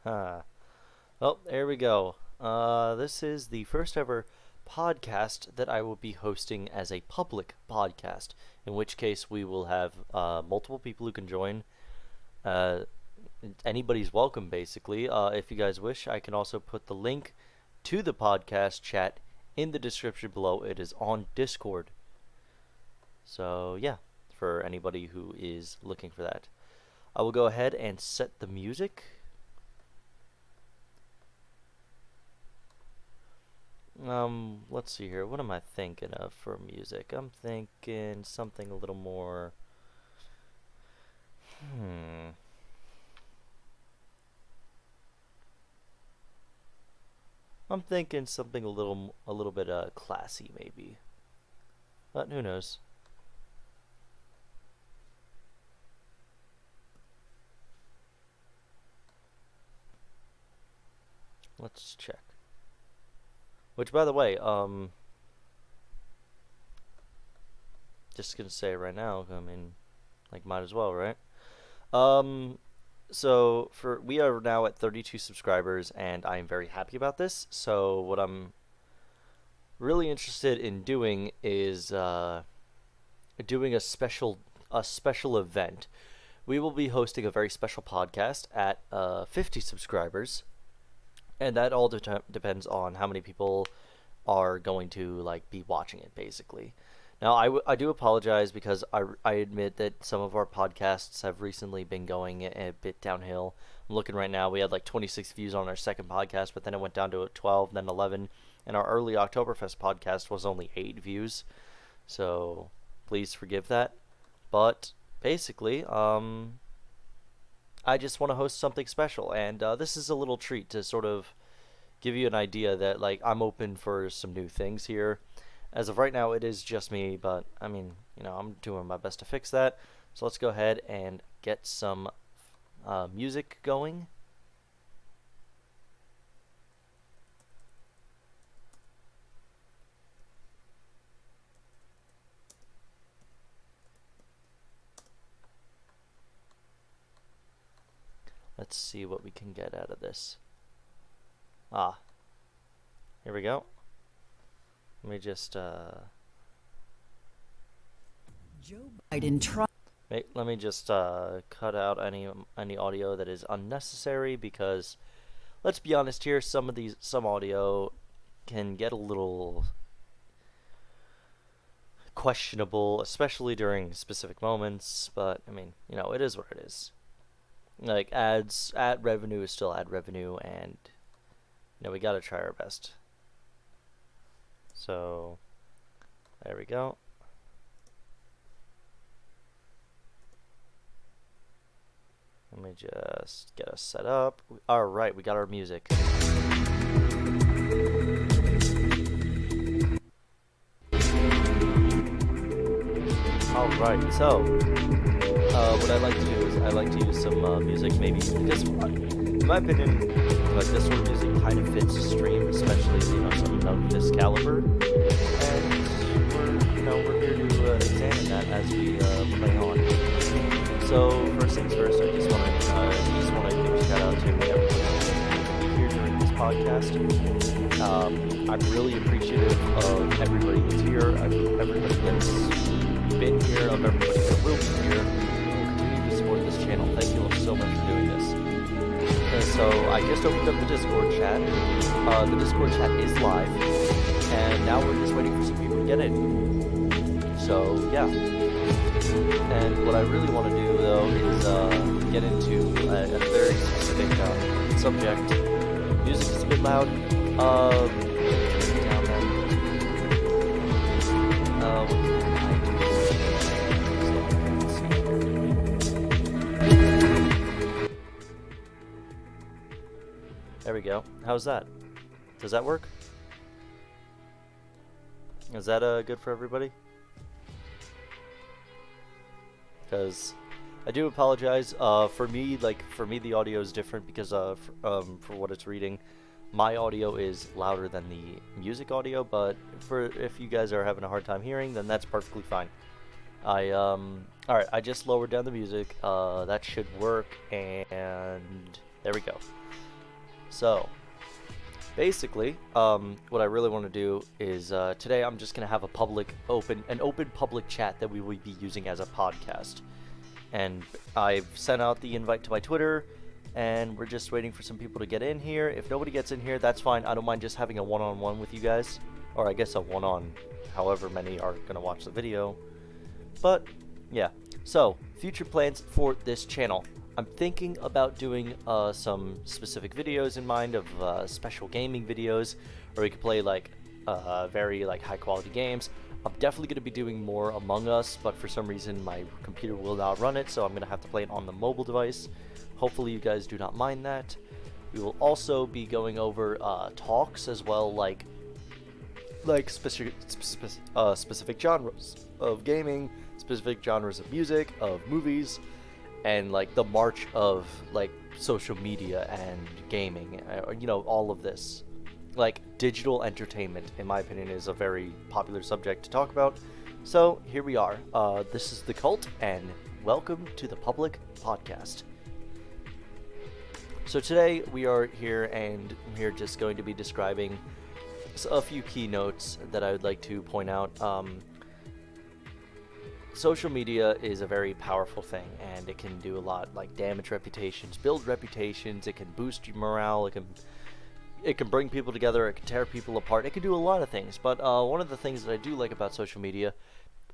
Well, there we go. This is the first ever podcast that I will be hosting as a public podcast, in which case we will have multiple people who can join. Uh, Anybody's welcome, basically. If you guys wish, I can also put the link to the podcast chat in the description below. It is on Discord. So, yeah, for anybody who is looking for that. I will go ahead and set the music. Let's see here. What am I thinking of for music? I'm thinking something a little more. I'm thinking something a little bit classy, maybe. But who knows? Let's check. Which, by the way, just gonna say right now. I mean, like, might as well, right? Um, so we are now at 32 subscribers, and I am very happy about this. So what I'm really interested in doing is doing a special event. We will be hosting a very special podcast at 50 subscribers, and that all depends on how many people are going to like be watching it, basically. Now, I do apologize because I admit that some of our podcasts have recently been going a bit downhill. I'm looking right now, we had like 26 views on our second podcast, but then it went down to 12, then 11, and our early Oktoberfest podcast was only 8 views. So please forgive that. But basically, I just want to host something special, and this is a little treat to sort of give you an idea that like I'm open for some new things here. As of right now, it is just me, but I mean, I'm doing my best to fix that. So let's go ahead and get some music going. Let's see what we can get out of this. Here we go. Let me just Joe Biden let me just cut out any audio that is unnecessary, because let's be honest here, some audio can get a little questionable, especially during specific moments, but I mean, it is what it is. Like, ad revenue is still ad revenue, and we gotta try our best. So there we go. Let me just get us set up. Alright, we got our music. Alright, so what I like to do is I like to use some music, maybe because in my opinion, like, this sort of music kind of fits a stream, especially something of this caliber. And we're here to examine that as we play on. So first things first, I just want to give a shout out to everybody here during this podcast. I'm really appreciative of everybody that's here, everybody that's been here, of everybody that will be here, who will continue to support this channel. Thank you all so much for doing this. And so I just opened up the Discord chat. The Discord chat is live, and now we're just waiting for some people to get in. So yeah. And what I really want to do, though, is get into a very specific subject. Music is a bit loud. Down there we go. How's that? Does that work? Is that good for everybody? Because I do apologize. For me, the audio is different because for what it's reading, my audio is louder than the music audio. But if you guys are having a hard time hearing, then that's perfectly fine. All right, I just lowered down the music. That should work, and There we go. So, basically, what I really want to do is today I'm just gonna have an open public chat that we will be using as a podcast. And I've sent out the invite to my Twitter, and we're just waiting for some people to get in here. If nobody gets in here, that's fine. I don't mind just having a one-on-one with you guys, or I guess a one-on, however many are gonna watch the video. But yeah, so future plans for this channel. I'm thinking about doing some specific videos in mind of special gaming videos, where we could play like very like high quality games. I'm definitely going to be doing more Among Us, but for some reason my computer will not run it, so I'm going to have to play it on the mobile device. Hopefully you guys do not mind that. We will also be going over talks as well, like specific genres of gaming, specific genres of music, of movies, and like the march of like social media and gaming, all of this. Like digital entertainment, in my opinion, is a very popular subject to talk about. So here we are. This is The Cult, and welcome to the Public Podcast. So today we are here, and we're just going to be describing a few keynotes that I would like to point out. Social media is a very powerful thing, and it can do a lot, like damage reputations, build reputations, it can boost your morale, it can bring people together, it can tear people apart, it can do a lot of things. But one of the things that I do like about social media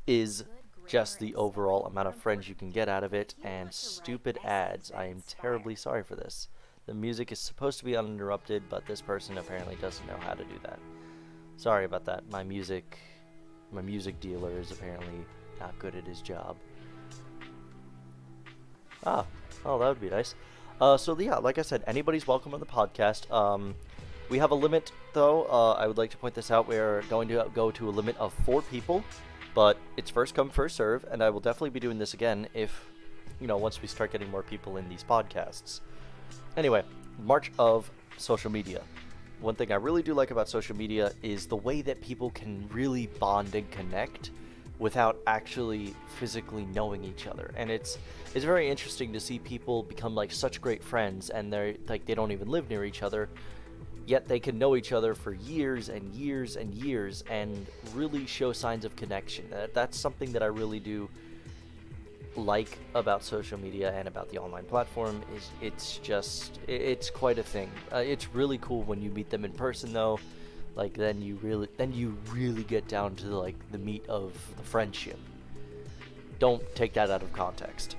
is just the overall amount of friends you can get out of it, and stupid ads. I am terribly sorry for this. The music is supposed to be uninterrupted, but this person apparently doesn't know how to do that. Sorry about that. My music dealer is apparently not good at his job. Oh, that would be nice. So yeah, like I said, anybody's welcome on the podcast. We have a limit, though. I would like to point this out. We're going to go to a limit of 4 people, but it's first come, first serve, and I will definitely be doing this again if, once we start getting more people in these podcasts. Anyway, march of social media. One thing I really do like about social media is the way that people can really bond and connect without actually physically knowing each other. And it's very interesting to see people become like such great friends, and they don't even live near each other, yet they can know each other for years and years and years and really show signs of connection. That's something that I really do like about social media and about the online platform. It's quite a thing. It's really cool when you meet them in person, though. Like then you really get down to like the meat of the friendship. Don't take that out of context.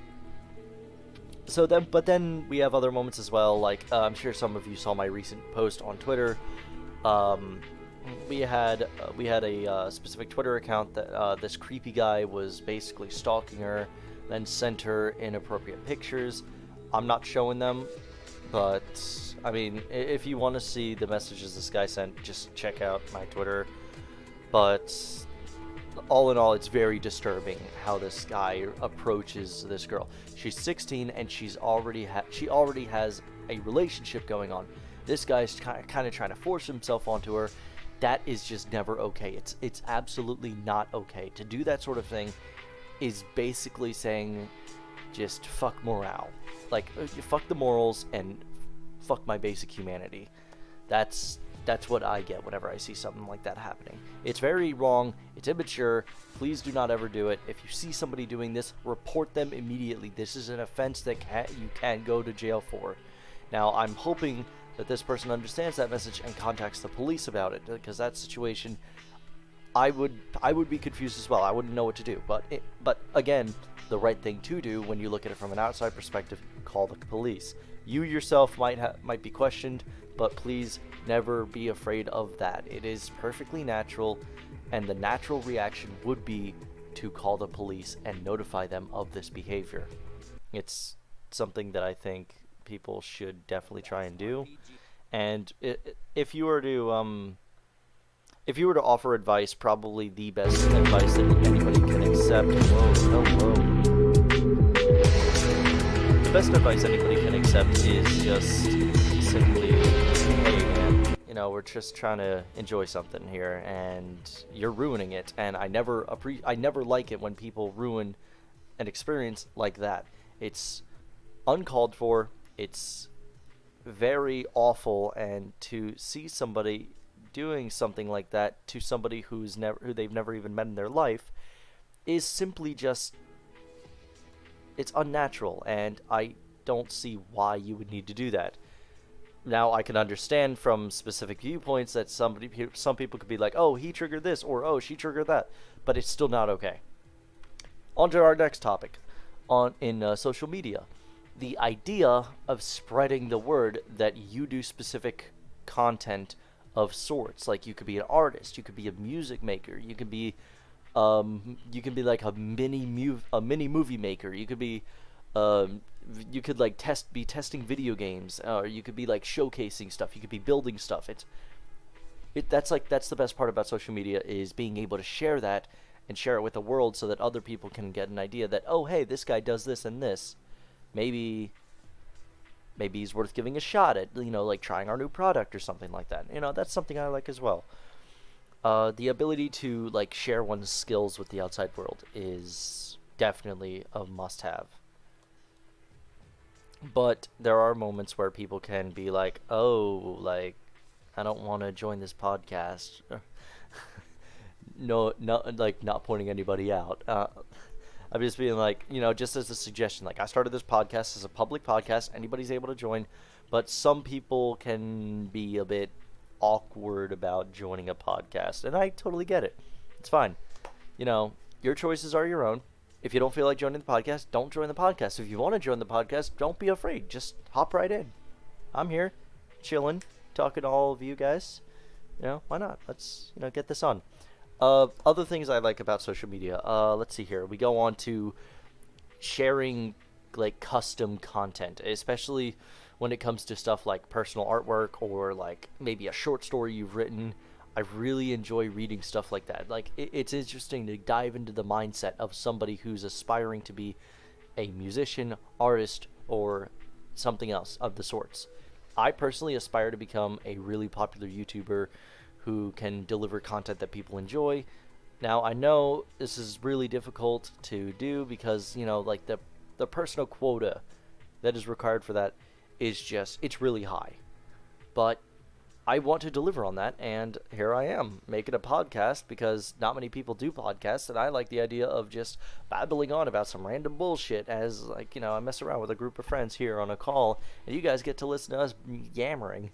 But then we have other moments as well. Like I'm sure some of you saw my recent post on Twitter. We had a specific Twitter account that this creepy guy was basically stalking her, then sent her inappropriate pictures. I'm not showing them, but I mean, if you want to see the messages this guy sent, just check out my Twitter. But all in all, it's very disturbing how this guy approaches this girl. She's 16 and she already has a relationship going on. This guy's kind of trying to force himself onto her. That is just never okay. It's absolutely not okay. To do that sort of thing is basically saying just fuck morale. Like, fuck the morals and fuck my basic humanity. That's what I get whenever I see something like that happening. It's very wrong. It's immature. Please do not ever do it. If you see somebody doing this, report them immediately. This is an offense that you can go to jail for. Now, I'm hoping that this person understands that message and contacts the police about it, because that situation, I would be confused as well. I wouldn't know what to do. But again, the right thing to do when you look at it from an outside perspective, call the police. You yourself might be questioned, but please never be afraid of that. It is perfectly natural, and the natural reaction would be to call the police and notify them of this behavior. It's something that I think people should definitely try and do. And if you were to offer advice, probably the best advice that anybody can accept. The best advice anybody can accept is just simply, hey man, we're just trying to enjoy something here, and you're ruining it. And I never like it when people ruin an experience like that. It's uncalled for. It's very awful, and to see somebody doing something like that to somebody who they've never even met in their life is simply just, it's unnatural, and I don't see why you would need to do that. Now, I can understand from specific viewpoints that some people could be like, oh, he triggered this, or oh, she triggered that, but it's still not okay. On to our next topic, in social media. The idea of spreading the word that you do specific content of sorts. Like, you could be an artist, you could be a music maker, you could be like a mini movie maker, you could be you could like be testing video games, or you could be like showcasing stuff, you could be building stuff. That's the best part about social media, is being able to share that and share it with the world, so that other people can get an idea that, oh, hey, this guy does this and this. Maybe he's worth giving a shot at, like trying our new product or something like that. That's something I like as well. The ability to like share one's skills with the outside world is definitely a must-have. But there are moments where people can be like, oh, like, I don't want to join this podcast. No, like, not pointing anybody out. I'm just being like, just as a suggestion, like, I started this podcast as a public podcast. Anybody's able to join. But some people can be a bit awkward about joining a podcast. And I totally get it. It's fine. Your choices are your own. If you don't feel like joining the podcast, don't join the podcast. If you want to join the podcast, don't be afraid. Just hop right in. I'm here, chilling, talking to all of you guys. Why not? Let's, get this on. Other things I like about social media. Let's see here. We go on to sharing, like, custom content, especially when it comes to stuff like personal artwork, or like maybe a short story you've written. I really enjoy reading stuff like that. Like, it's interesting to dive into the mindset of somebody who's aspiring to be a musician, artist, or something else of the sorts. I personally aspire to become a really popular YouTuber who can deliver content that people enjoy. Now, I know this is really difficult to do because, like the personal quota that is required for that is just, it's really high. But I want to deliver on that, and here I am, making a podcast, because not many people do podcasts, and I like the idea of just babbling on about some random bullshit as, like, I mess around with a group of friends here on a call, and you guys get to listen to us yammering.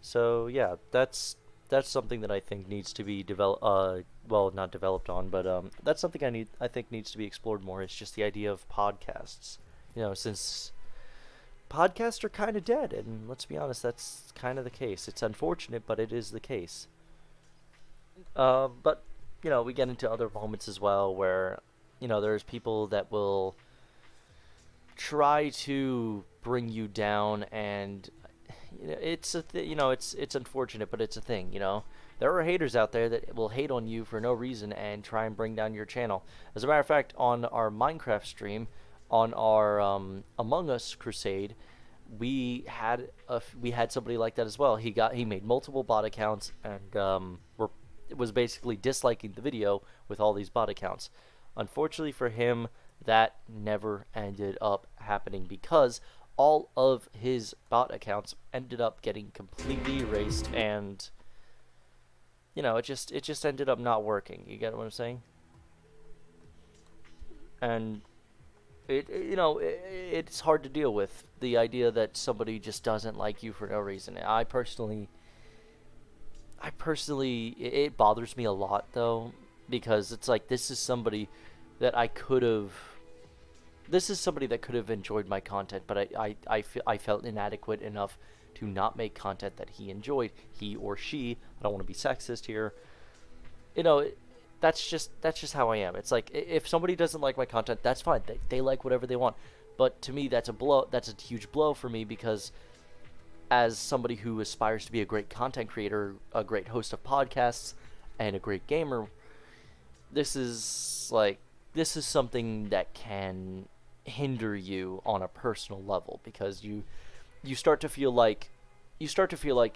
So, yeah, that's something that I think needs to be developed, well, not developed on, but that's something I think needs to be explored more. It's just the idea of podcasts, since podcasts are kind of dead, and let's be honest, that's kind of the case. It's unfortunate, but it is the case. But we get into other moments as well where there's people that will try to bring you down, and it's it's unfortunate, but it's a thing. There are haters out there that will hate on you for no reason and try and bring down your channel. As a matter of fact, on our Minecraft stream, on our Among Us crusade, we had somebody like that as well. He made multiple bot accounts, and was basically disliking the video with all these bot accounts. Unfortunately for him, that never ended up happening, because all of his bot accounts ended up getting completely erased, and it just ended up not working. You get what I'm saying? And it's hard to deal with the idea that somebody just doesn't like you for no reason. I personally, it bothers me a lot, though, because it's like, this is somebody that could have enjoyed my content, but I felt inadequate enough to not make content that he enjoyed, he or she. I don't want to be sexist here. That's just how I am. It's like, if somebody doesn't like my content, that's fine. They like whatever they want. But to me, that's a huge blow for me, because as somebody who aspires to be a great content creator, a great host of podcasts, and a great gamer, this is something that can hinder you on a personal level, because you start to feel like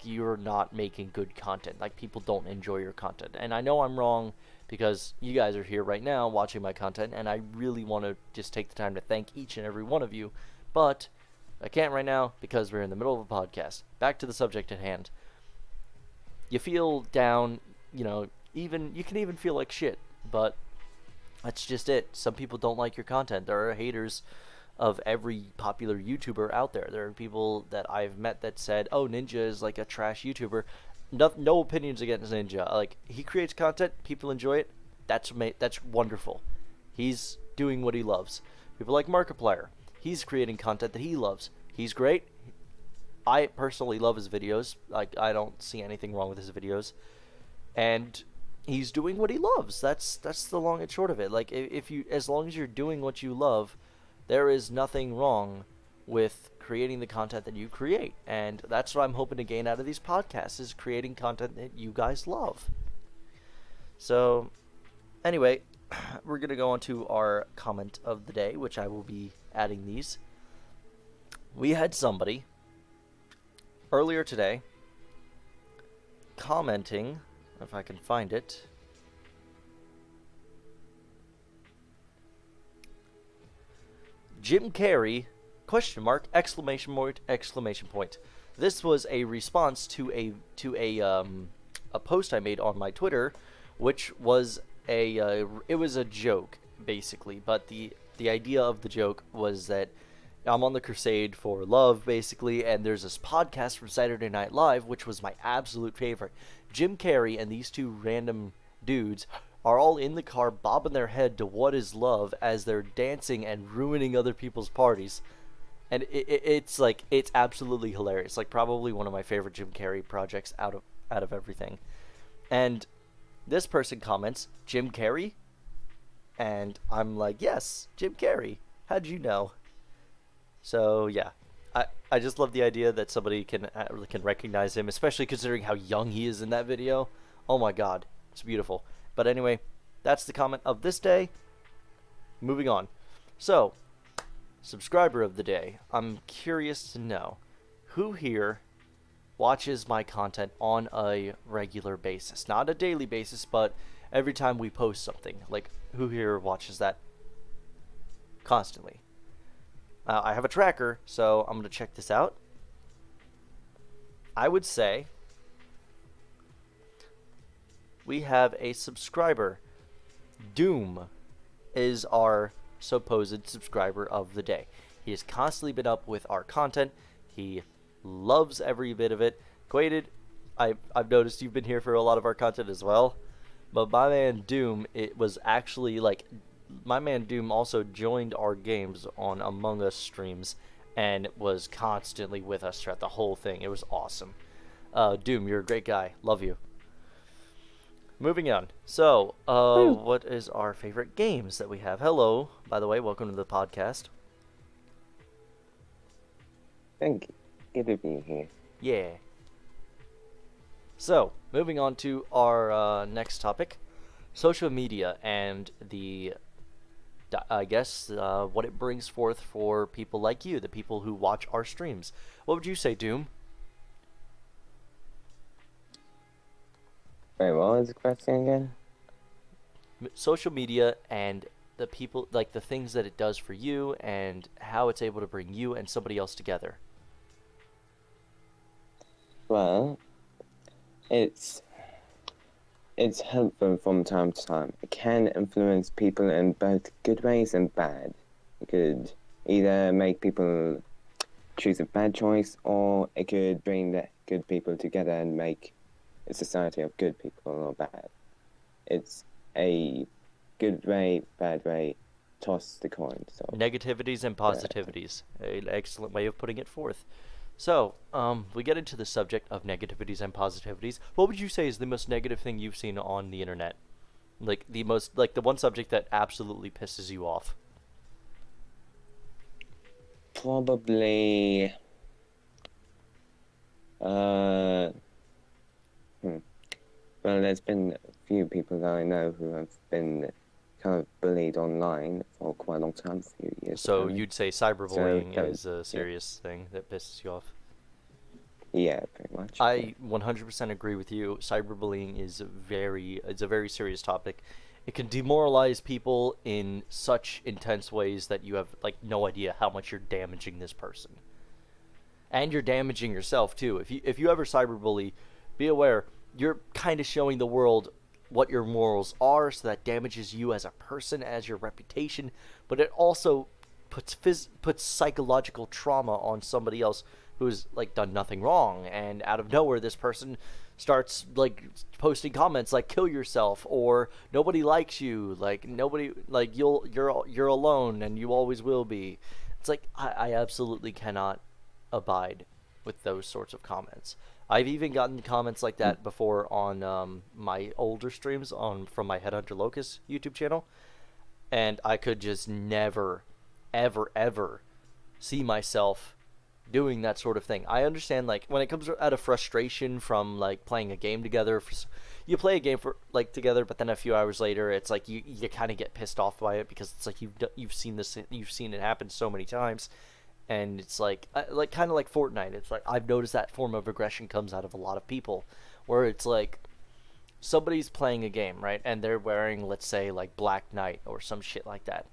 you're not making good content, like people don't enjoy your content. And I know I'm wrong, because you guys are here right now watching my content, and I really want to just take the time to thank each and every one of you. But I can't right now because we're in the middle of a podcast. Back to the subject at hand. You feel down, even you can even feel like shit, but that's just it. Some people don't like your content. There are haters of every popular YouTuber out there. There are people that I've met that said, "Oh, Ninja is like a trash YouTuber." No opinions against Ninja. Like, he creates content, people enjoy it. That's wonderful. He's doing what he loves. People like Markiplier. He's creating content that he loves. He's great. I personally love his videos. Like, I don't see anything wrong with his videos. And he's doing what he loves. That's the long and short of it. Like, as long as you're doing what you love, there is nothing wrong with creating the content that you create. And that's what I'm hoping to gain out of these podcasts, is creating content that you guys love. So, anyway, we're going to go on to our comment of the day, which I will be adding these. We had somebody earlier today commenting, if I can find it. Jim Carrey, question mark, exclamation point, exclamation point. This was a response to a post I made on my Twitter, which was it was a joke basically, but the idea of the joke was that I'm on the crusade for love, basically, and there's this podcast from Saturday Night Live, which was my absolute favorite. Jim Carrey and these two random dudes are all in the car bobbing their head to What Is Love as they're dancing and ruining other people's parties. And it's absolutely hilarious. Like, probably one of my favorite Jim Carrey projects out of everything. And this person comments, Jim Carrey? And I'm like, yes, Jim Carrey. How'd you know? So, yeah. I just love the idea that somebody can recognize him, especially considering how young he is in that video. Oh my god, it's beautiful. But anyway, that's the comment of this day. Moving on. So, subscriber of the day. I'm curious to know, who here watches my content on a regular basis? Not a daily basis, but every time we post something. Like, who here watches that constantly? I have a tracker, so I'm going to check this out. I would say we have a subscriber. Doom is our supposed subscriber of the day. He has constantly been up with our content. He loves every bit of it. Quated, I've noticed you've been here for a lot of our content as well. But my man Doom, it was actually like, my man Doom also joined our games on Among Us streams and was constantly with us throughout the whole thing. It was awesome. Doom, you're a great guy. Love you. Moving on. So, what is our favorite games that we have? Hello, by the way, welcome to the podcast. Thank you. Good to be here. Yeah. So, moving on to our next topic. Social media and what it brings forth for people like you, the people who watch our streams. What would you say, Doom? Wait, what was the question again? Social media and the people, like the things that it does for you and how it's able to bring you and somebody else together. Well, it's helpful from time to time. It can influence people in both good ways and bad. It could either make people choose a bad choice, or it could bring the good people together and make a society of good people or bad. It's a good way, bad way, toss the coin. So Negativities and positivities. An excellent way of putting it forth. So, we get into the subject of negativities and positivities. What would you say is the most negative thing you've seen on the internet? Like, the one subject that absolutely pisses you off? probably well, there's been a few people that I know who have been kind of bullied online for quite a long time, a few years. So apparently. you'd say cyberbullying So, is a serious thing that pisses you off? Yeah, pretty much. I 100% agree with you. Cyberbullying is it's a very serious topic. It can demoralize people in such intense ways that you have like no idea how much you're damaging this person. and you're damaging yourself too. If you ever cyberbully, be aware you're kind of showing the world what your morals are, so that damages you as a person, as your reputation, but it also puts psychological trauma on somebody else who's like done nothing wrong, and out of nowhere this person starts like posting comments like kill yourself, or nobody likes you, like nobody, like you're alone and you always will be. It's like I absolutely cannot abide with those sorts of comments. I've even gotten comments like that before on my older streams from my Headhunter Locust YouTube channel, and I could just never, ever, ever see myself doing that sort of thing. I understand, like, when it comes out of frustration from like playing a game together, you play a game for like together, but then a few hours later, it's like you kind of get pissed off by it because it's like you've seen it happen so many times. And it's like kind of like Fortnite. It's like I've noticed that form of aggression comes out of a lot of people, where it's like somebody's playing a game, right, and they're wearing, let's say, like Black Knight or some shit like that.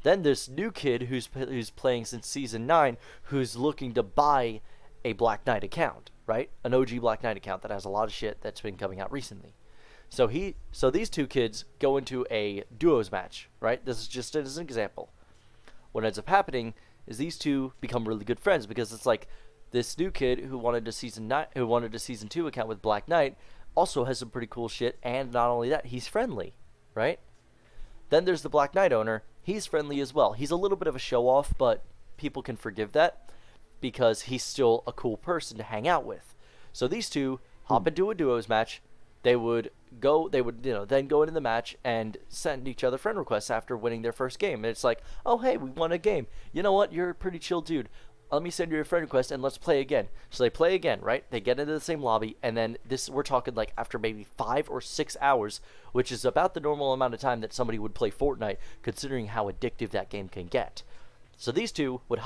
Then this new kid who's playing since season 9, who's looking to buy a Black Knight account, right, an OG Black Knight account that has a lot of shit that's been coming out recently. So these two kids go into a duos match, right? This is just as an example. What ends up happening is these two become really good friends, because it's like this new kid who wanted a season 2 account with Black Knight also has some pretty cool shit, and not only that, he's friendly, right? Then there's the Black Knight owner. He's friendly as well. He's a little bit of a show off, but people can forgive that because he's still a cool person to hang out with. So these two hop into a duos match. They would then go into the match and send each other friend requests after winning their first game. And it's like, oh, hey, we won a game. You know what? You're a pretty chill dude. Let me send you a friend request and let's play again. So they play again, right? They get into the same lobby, and then we're talking like after maybe 5 or 6 hours, which is about the normal amount of time that somebody would play Fortnite, considering how addictive that game can get. So these two would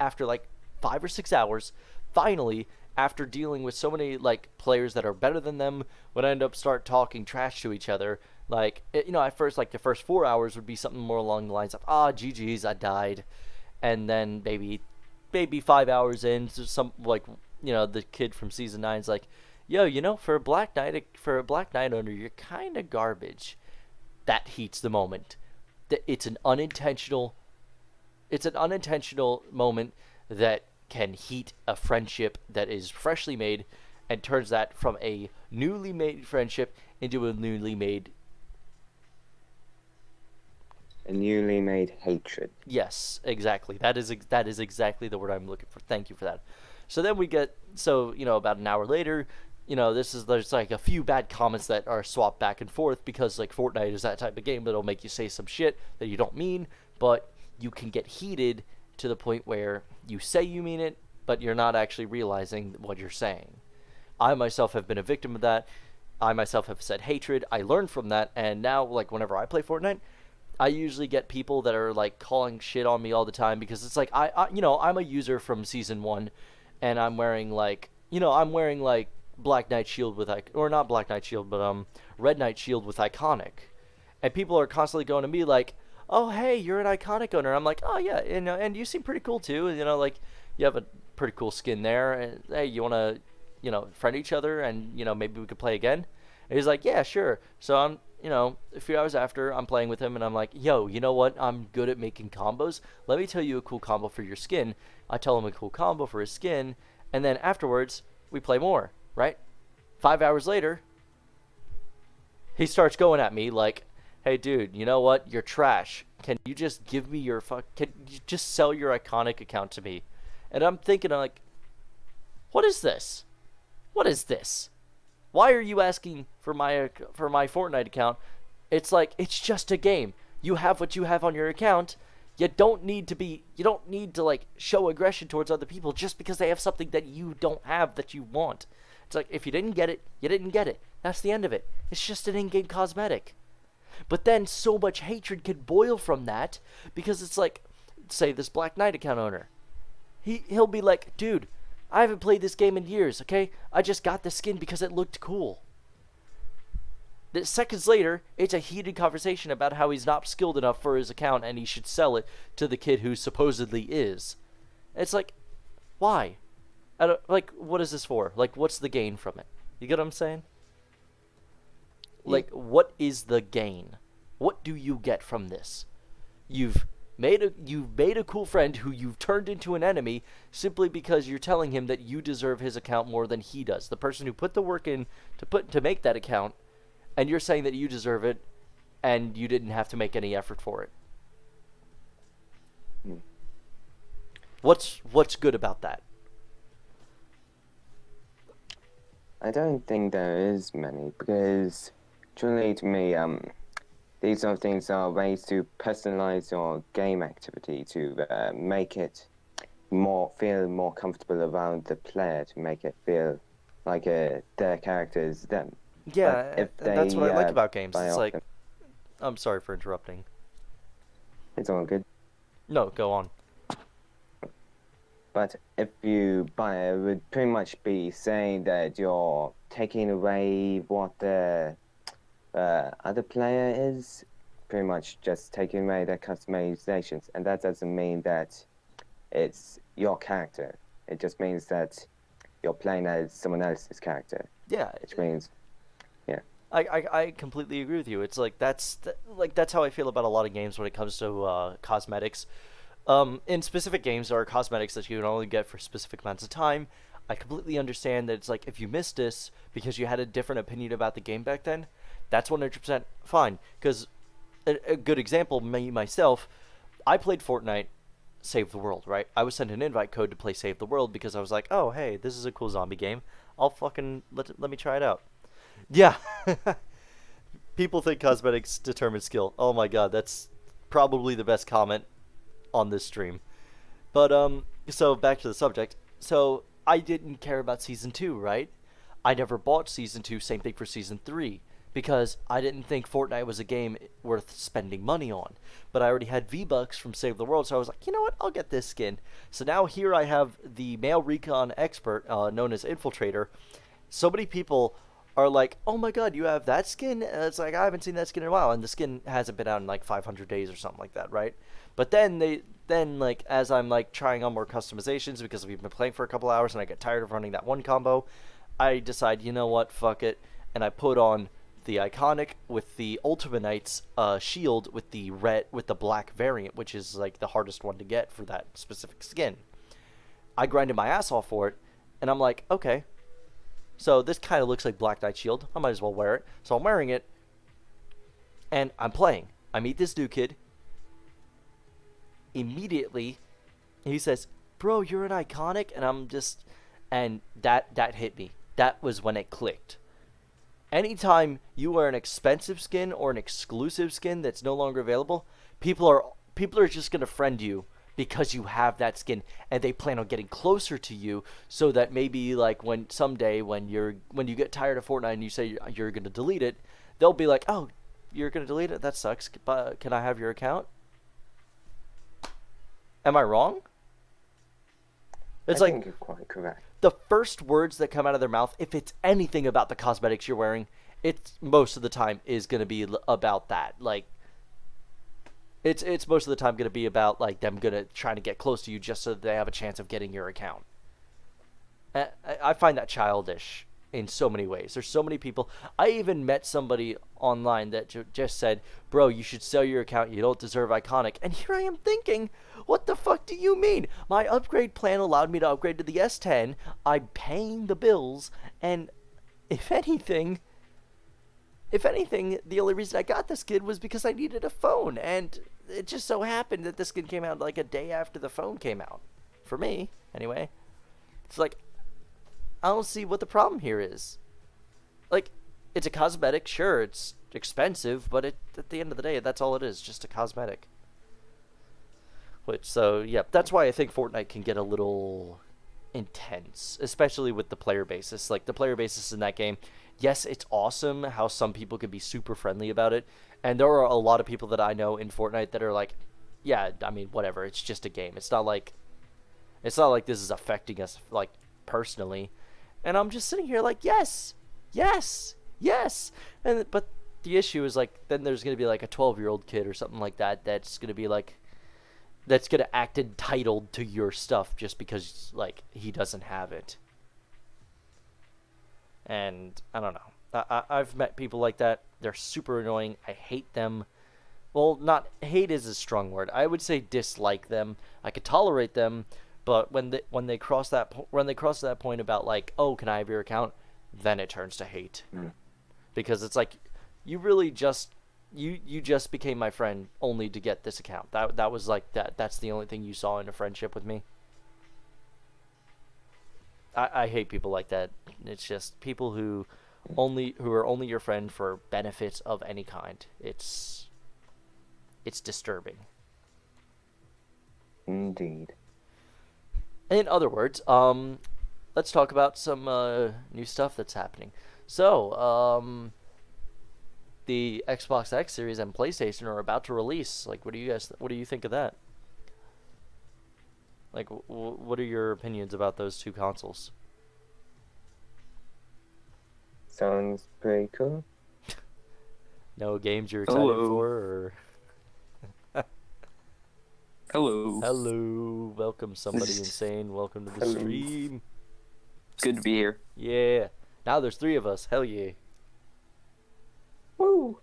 after like 5 or 6 hours, finally, after dealing with so many like players that are better than them, would end up start talking trash to each other. Like, at first, like the first 4 hours would be something more along the lines of, GG's, I died. And then maybe 5 hours in, some like, the kid from season 9's like, yo, for a Black Knight owner, you're kind of garbage. That heats the moment. It's an unintentional moment that can heat a friendship that is freshly made, and turns that from a newly made friendship into a newly made hatred. Yes, exactly. That is exactly the word I'm looking for. Thank you for that. So then we get, about an hour later, there's like a few bad comments that are swapped back and forth, because like Fortnite is that type of game that'll make you say some shit that you don't mean, but you can get heated to the point where you say you mean it, but you're not actually realizing what you're saying. I myself have been a victim of that. I myself have said hatred. I learned from that, and now, like, whenever I play Fortnite, I usually get people that are like calling shit on me all the time, because it's like I'm a user from season 1, and I'm wearing like Black Knight Shield with or not Black Knight Shield, but Red Knight Shield with Iconic, and people are constantly going to me like, oh, hey, you're an Iconic owner. I'm like, oh, yeah, and you seem pretty cool, too. Like, you have a pretty cool skin there. And, hey, you want to, friend each other, and, maybe we could play again? And he's like, yeah, sure. So I'm, a few hours after, I'm playing with him, and I'm like, yo, you know what? I'm good at making combos. Let me tell you a cool combo for your skin. I tell him a cool combo for his skin, and then afterwards, we play more, right? 5 hours later, he starts going at me like, hey, dude, you know what? You're trash. Can you just give me can you just sell your Iconic account to me? And I'm thinking, like, what is this? What is this? Why are you asking for my Fortnite account? It's like, it's just a game. You have what you have on your account. You don't need to like show aggression towards other people just because they have something that you don't have that you want. It's like, if you didn't get it, you didn't get it. That's the end of it. It's just an in-game cosmetic. But then so much hatred could boil from that, because it's like, say this Black Knight account owner, he'll be like, dude, I haven't played this game in years, okay? I just got the skin because it looked cool. Seconds later, it's a heated conversation about how he's not skilled enough for his account and he should sell it to the kid who supposedly is. It's like, why? I don't, like, what is this for? Like, what's the gain from it? You get what I'm saying? Like, what is the gain? What do you get from this? You've made a cool friend who you've turned into an enemy simply because you're telling him that you deserve his account more than he does. The person who put the work in to make that account, and you're saying that you deserve it, and you didn't have to make any effort for it. Hmm. What's good about that? I don't think there is many because, truly to me, these sort of things are ways to personalize your game activity to make it feel more comfortable around the player, to make it feel like their character is them. Yeah, But if and that's what I like about games. buy It's off like, them, I'm sorry for interrupting. it's all good. No, go on. But if you buy it, it would pretty much be saying that you're taking away what the other player is, pretty much just taking away their customizations. And that doesn't mean that it's your character. It just means that you're playing as someone else's character, Yeah, which means, yeah. I completely agree with you. It's like that's how I feel about a lot of games when it comes to cosmetics. In specific games, there are cosmetics that you can only get for specific amounts of time. I completely understand that it's like if you missed this because you had a different opinion about the game back then, that's 100% fine. Because a good example, me myself, I played Fortnite Save the World, right? I was sent an invite code to play Save the World because I was like, oh hey, this is a cool zombie game. I'll fucking let me try it out. Yeah. People think cosmetics determine skill. Oh my god, that's probably the best comment on this stream. But so back to the subject. So I didn't care about season 2, right? I never bought season 2, same thing for season 3, because I didn't think Fortnite was a game worth spending money on. But I already had V-Bucks from Save the World, so I was like, you know what? I'll get this skin. So now here I have the male recon expert, known as Infiltrator. So many people are like, oh my god, you have that skin? It's like, I haven't seen that skin in a while, and the skin hasn't been out in like 500 days or something like that, right? But then like as I'm like trying on more customizations because we've been playing for a couple hours and I get tired of running that one combo, I decide, you know what, fuck it, and I put on the iconic with the Ultimate Knight's shield with the black variant, which is like the hardest one to get for that specific skin. I grinded my ass off for it, and I'm like, okay, so this kind of looks like Black Knight shield. I might as well wear it. So I'm wearing it, and I'm playing. I meet this new kid. Immediately, he says, "Bro, you're an iconic," and I'm just, and that hit me. That was when it clicked. Anytime you wear an expensive skin or an exclusive skin that's no longer available, people are just gonna friend you because you have that skin, and they plan on getting closer to you so that maybe like when someday when you get tired of Fortnite and you say you're gonna delete it, they'll be like, "Oh, you're gonna delete it? That sucks. But can I have your account?" Am I wrong? It's I like think you're quite correct. the first words that come out of their mouth, if it's anything about the cosmetics you're wearing, it's most of the time is going to be about that. Like, it's most of the time going to be about like them trying to get close to you just so that they have a chance of getting your account. I find that childish in so many ways. There's so many people. I even met somebody online that just said, "Bro, you should sell your account. You don't deserve iconic." And here I am thinking, what the fuck do you mean? My upgrade plan allowed me to upgrade to the S10. I'm paying the bills, and if anything, the only reason I got this skin was because I needed a phone, and it just so happened that this skin came out like a day after the phone came out. For me, anyway. It's like, I don't see what the problem here is. Like, it's a cosmetic, sure, it's expensive, but at the end of the day, that's all it is, just a cosmetic. So, yeah, that's why I think Fortnite can get a little intense, especially with the player basis. Like, the player basis in that game, yes, it's awesome how some people can be super friendly about it, and there are a lot of people that I know in Fortnite that are like, yeah, I mean, whatever, it's just a game. It's not like this is affecting us, like, personally. And I'm just sitting here like, yes, but the issue is like, then there's gonna be like a 12-year-old kid or something like that that's gonna be like, that's gonna act entitled to your stuff just because like he doesn't have it. And I don't know. I've met people like that. They're super annoying. I hate them. Well, not hate is a strong word. I would say dislike them. I could tolerate them, but when they cross that point about like, oh, can I have your account? Then it turns to hate, because it's like, you really just you just became my friend only to get this account. That was like that's the only thing you saw in a friendship with me. I hate people like that. It's just people who are only your friend for benefits of any kind. It's disturbing. Indeed. In other words, let's talk about some new stuff that's happening. So, the Xbox X Series and PlayStation are about to release. Like, what do you think of that? Like, what are your opinions about those two consoles? Sounds pretty cool. No games you're excited Hello. for? Or... Hello. Hello, welcome somebody insane. Welcome to the Hello. stream. Good to be here. Yeah. Now there's 3 of us. Hell yeah. Woo!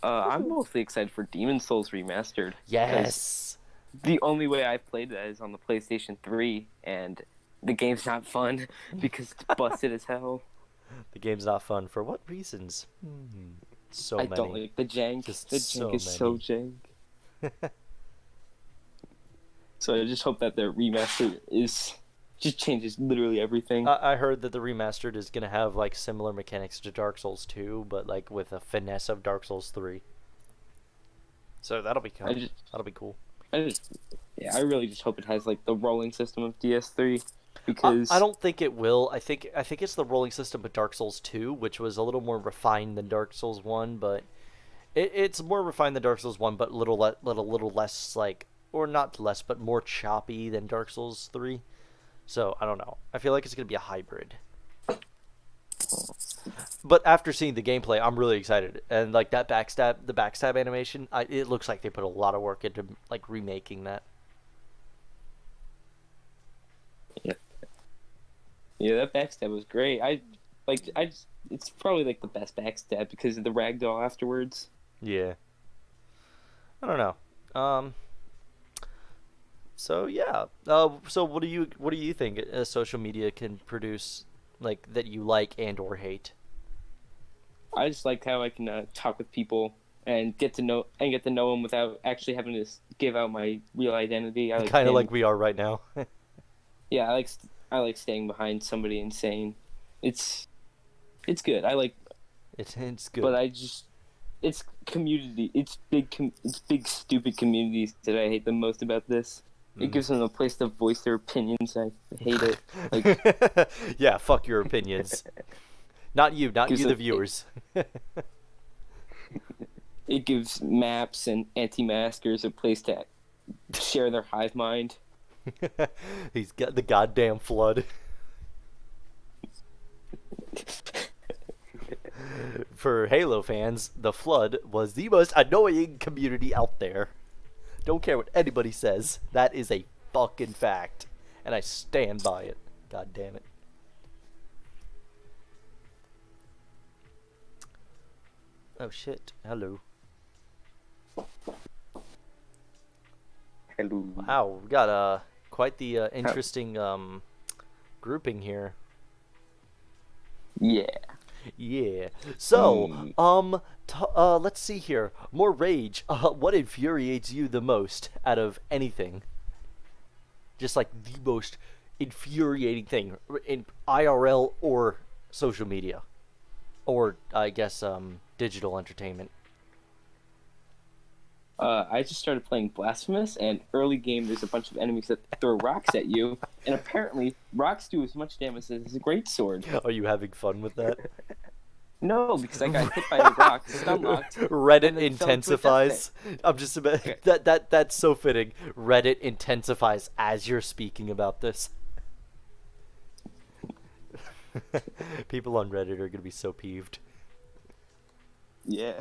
I'm mostly excited for Demon's Souls Remastered. Yes. The only way I've played that is on the PlayStation 3, and the game's not fun because it's busted as hell. The game's not fun. For what reasons? So I many. don't like the jank. Just The so jank is so jank. So I just hope that their remaster just changes literally everything. I heard that the remastered is gonna have like similar mechanics to Dark Souls 2, but like with a finesse of Dark Souls 3. So that'll be cool. That'll be cool. I really just hope it has like the rolling system of DS3, because I don't think it will. I think it's the rolling system of Dark Souls 2, which was a little more refined than Dark Souls 1, but it's more refined than Dark Souls 1, but little less like, or not less, but more choppy than Dark Souls 3. So I don't know. I feel like it's gonna be a hybrid. But after seeing the gameplay, I'm really excited, and like the backstab animation, it looks like they put a lot of work into like remaking that. Yeah, that backstab was great. It's probably like the best backstab because of the ragdoll afterwards. Yeah. I don't know. So yeah. So what do you think social media can produce, like, that you like and or hate? I just like how I can talk with people and get to know them without actually having to give out my real identity. I like Kind of staying- like we are right now. Yeah, I like staying behind somebody and saying it's good. It's good. But it's community. It's big stupid communities that I hate the most about this. It gives them a place to voice their opinions. I hate it. Like, yeah, fuck your opinions. Not you, Gives the them- viewers. it gives maps and anti-maskers a place to share their hive mind. He's got the goddamn flood. For Halo fans, the Flood was the most annoying community out there. Don't care what anybody says. That is a fucking fact. And I stand by it. God damn it. Oh shit. Hello. Hello. Wow, we got quite the interesting grouping here. Yeah. Yeah. So, let's see here. More rage. What infuriates you the most out of anything? Just like the most infuriating thing in IRL or social media, or I guess digital entertainment. I just started playing Blasphemous, and early game there's a bunch of enemies that throw rocks at you, and apparently rocks do as much damage as a greatsword. Are you having fun with that? No, because I got hit by a rock, stun locked. Reddit and then fell into a death intensifies. I'm just about that's so fitting. Reddit intensifies as you're speaking about this. People on Reddit are gonna be so peeved. Yeah.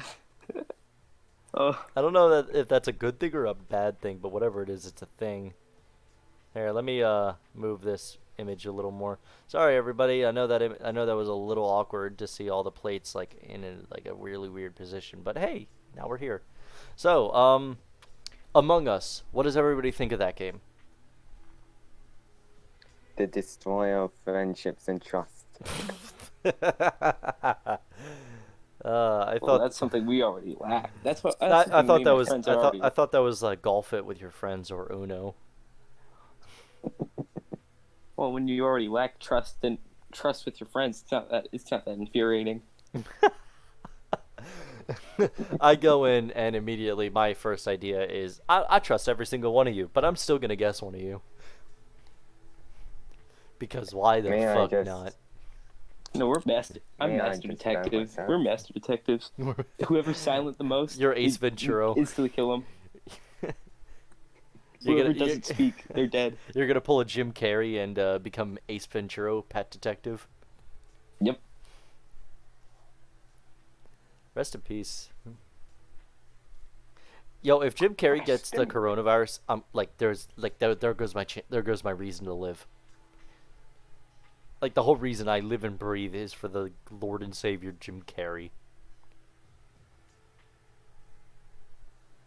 Oh, I don't know that if that's a good thing or a bad thing, but whatever it is, it's a thing. Here, let me move this image a little more. Sorry, everybody. I know that was a little awkward to see all the plates like in a really weird position, but hey, now we're here. So, Among Us. What does everybody think of that game? The destroyer of friendships and trust. I well, thought that's something we already lack. That's what I that's thought something me and that my was friends I are thought already. I thought that was like Golf It with your friends or Uno. Well, when you already lack trust with your friends, it's not that infuriating. I go in and immediately my first idea is I trust every single one of you, but I'm still gonna guess one of you. Because why the May I fuck just- not? No, we're master. I'm Yeah, I master just detective. found myself. We're master detectives. Whoever's silent the most, You're Ace we Ventura. instantly kill them. You're Whoever gonna doesn't speak, they're dead. you're gonna pull a Jim Carrey and become Ace Ventura, pet detective. Yep. Rest in peace. Yo, if Jim Carrey gets the coronavirus, there goes there goes my reason to live. Like the whole reason I live and breathe is for the Lord and Savior Jim Carrey.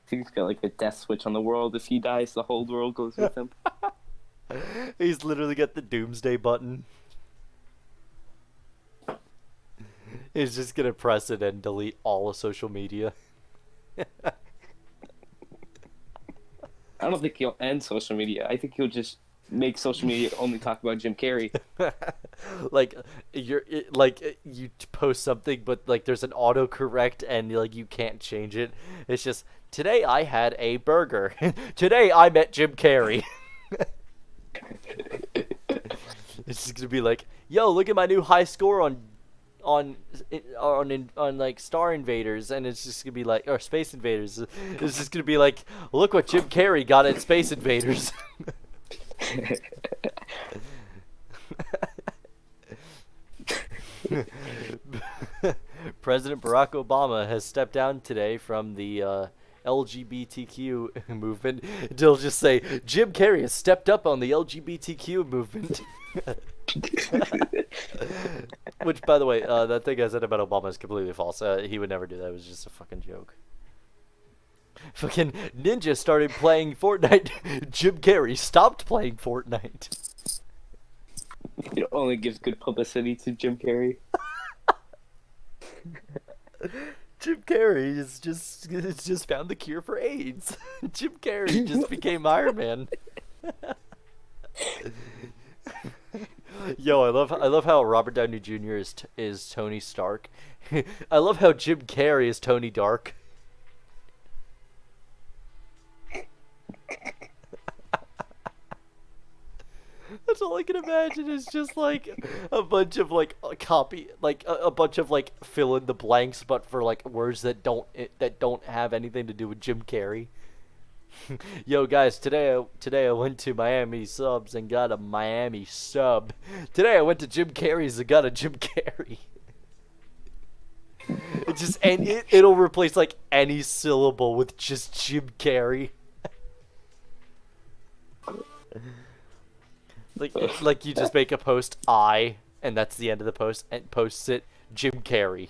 I think he's got like a death switch on the world. If he dies, the whole world goes with him. He's literally got the doomsday button. He's just gonna press it and delete all of social media. I don't think he'll end social media. I think he'll just make social media only talk about Jim Carrey. Like you post something, but like there's an autocorrect and like you can't change it. It's just today I had a burger. Today I met Jim Carrey. It's just gonna be like, yo, look at my new high score on like Star Invaders, and it's just gonna be like, or Space Invaders. It's just gonna be like, look what Jim Carrey got at Space Invaders. President Barack Obama has stepped down today from the LGBTQ movement. They'll just say Jim Carrey has stepped up on the LGBTQ movement. Which, by the way, that thing I said about Obama is completely false. He would never do that. It was just a fucking joke. Fucking Ninja started playing Fortnite. Jim Carrey stopped playing Fortnite. It only gives good publicity to Jim Carrey. Jim Carrey is just found the cure for AIDS. Jim Carrey just became Iron Man. Yo, I love how Robert Downey Jr. is Tony Stark. I love how Jim Carrey is Tony Dark. That's all I can imagine is just like a bunch of like a bunch of like fill in the blanks, but for like words that don't have anything to do with Jim Carrey. Yo guys, today I went to Miami Subs and got a Miami sub. Today I went to Jim Carrey's and got a Jim Carrey. It'll replace like any syllable with just Jim Carrey. Like you just make a post I, and that's the end of the post, and posts it Jim Carrey.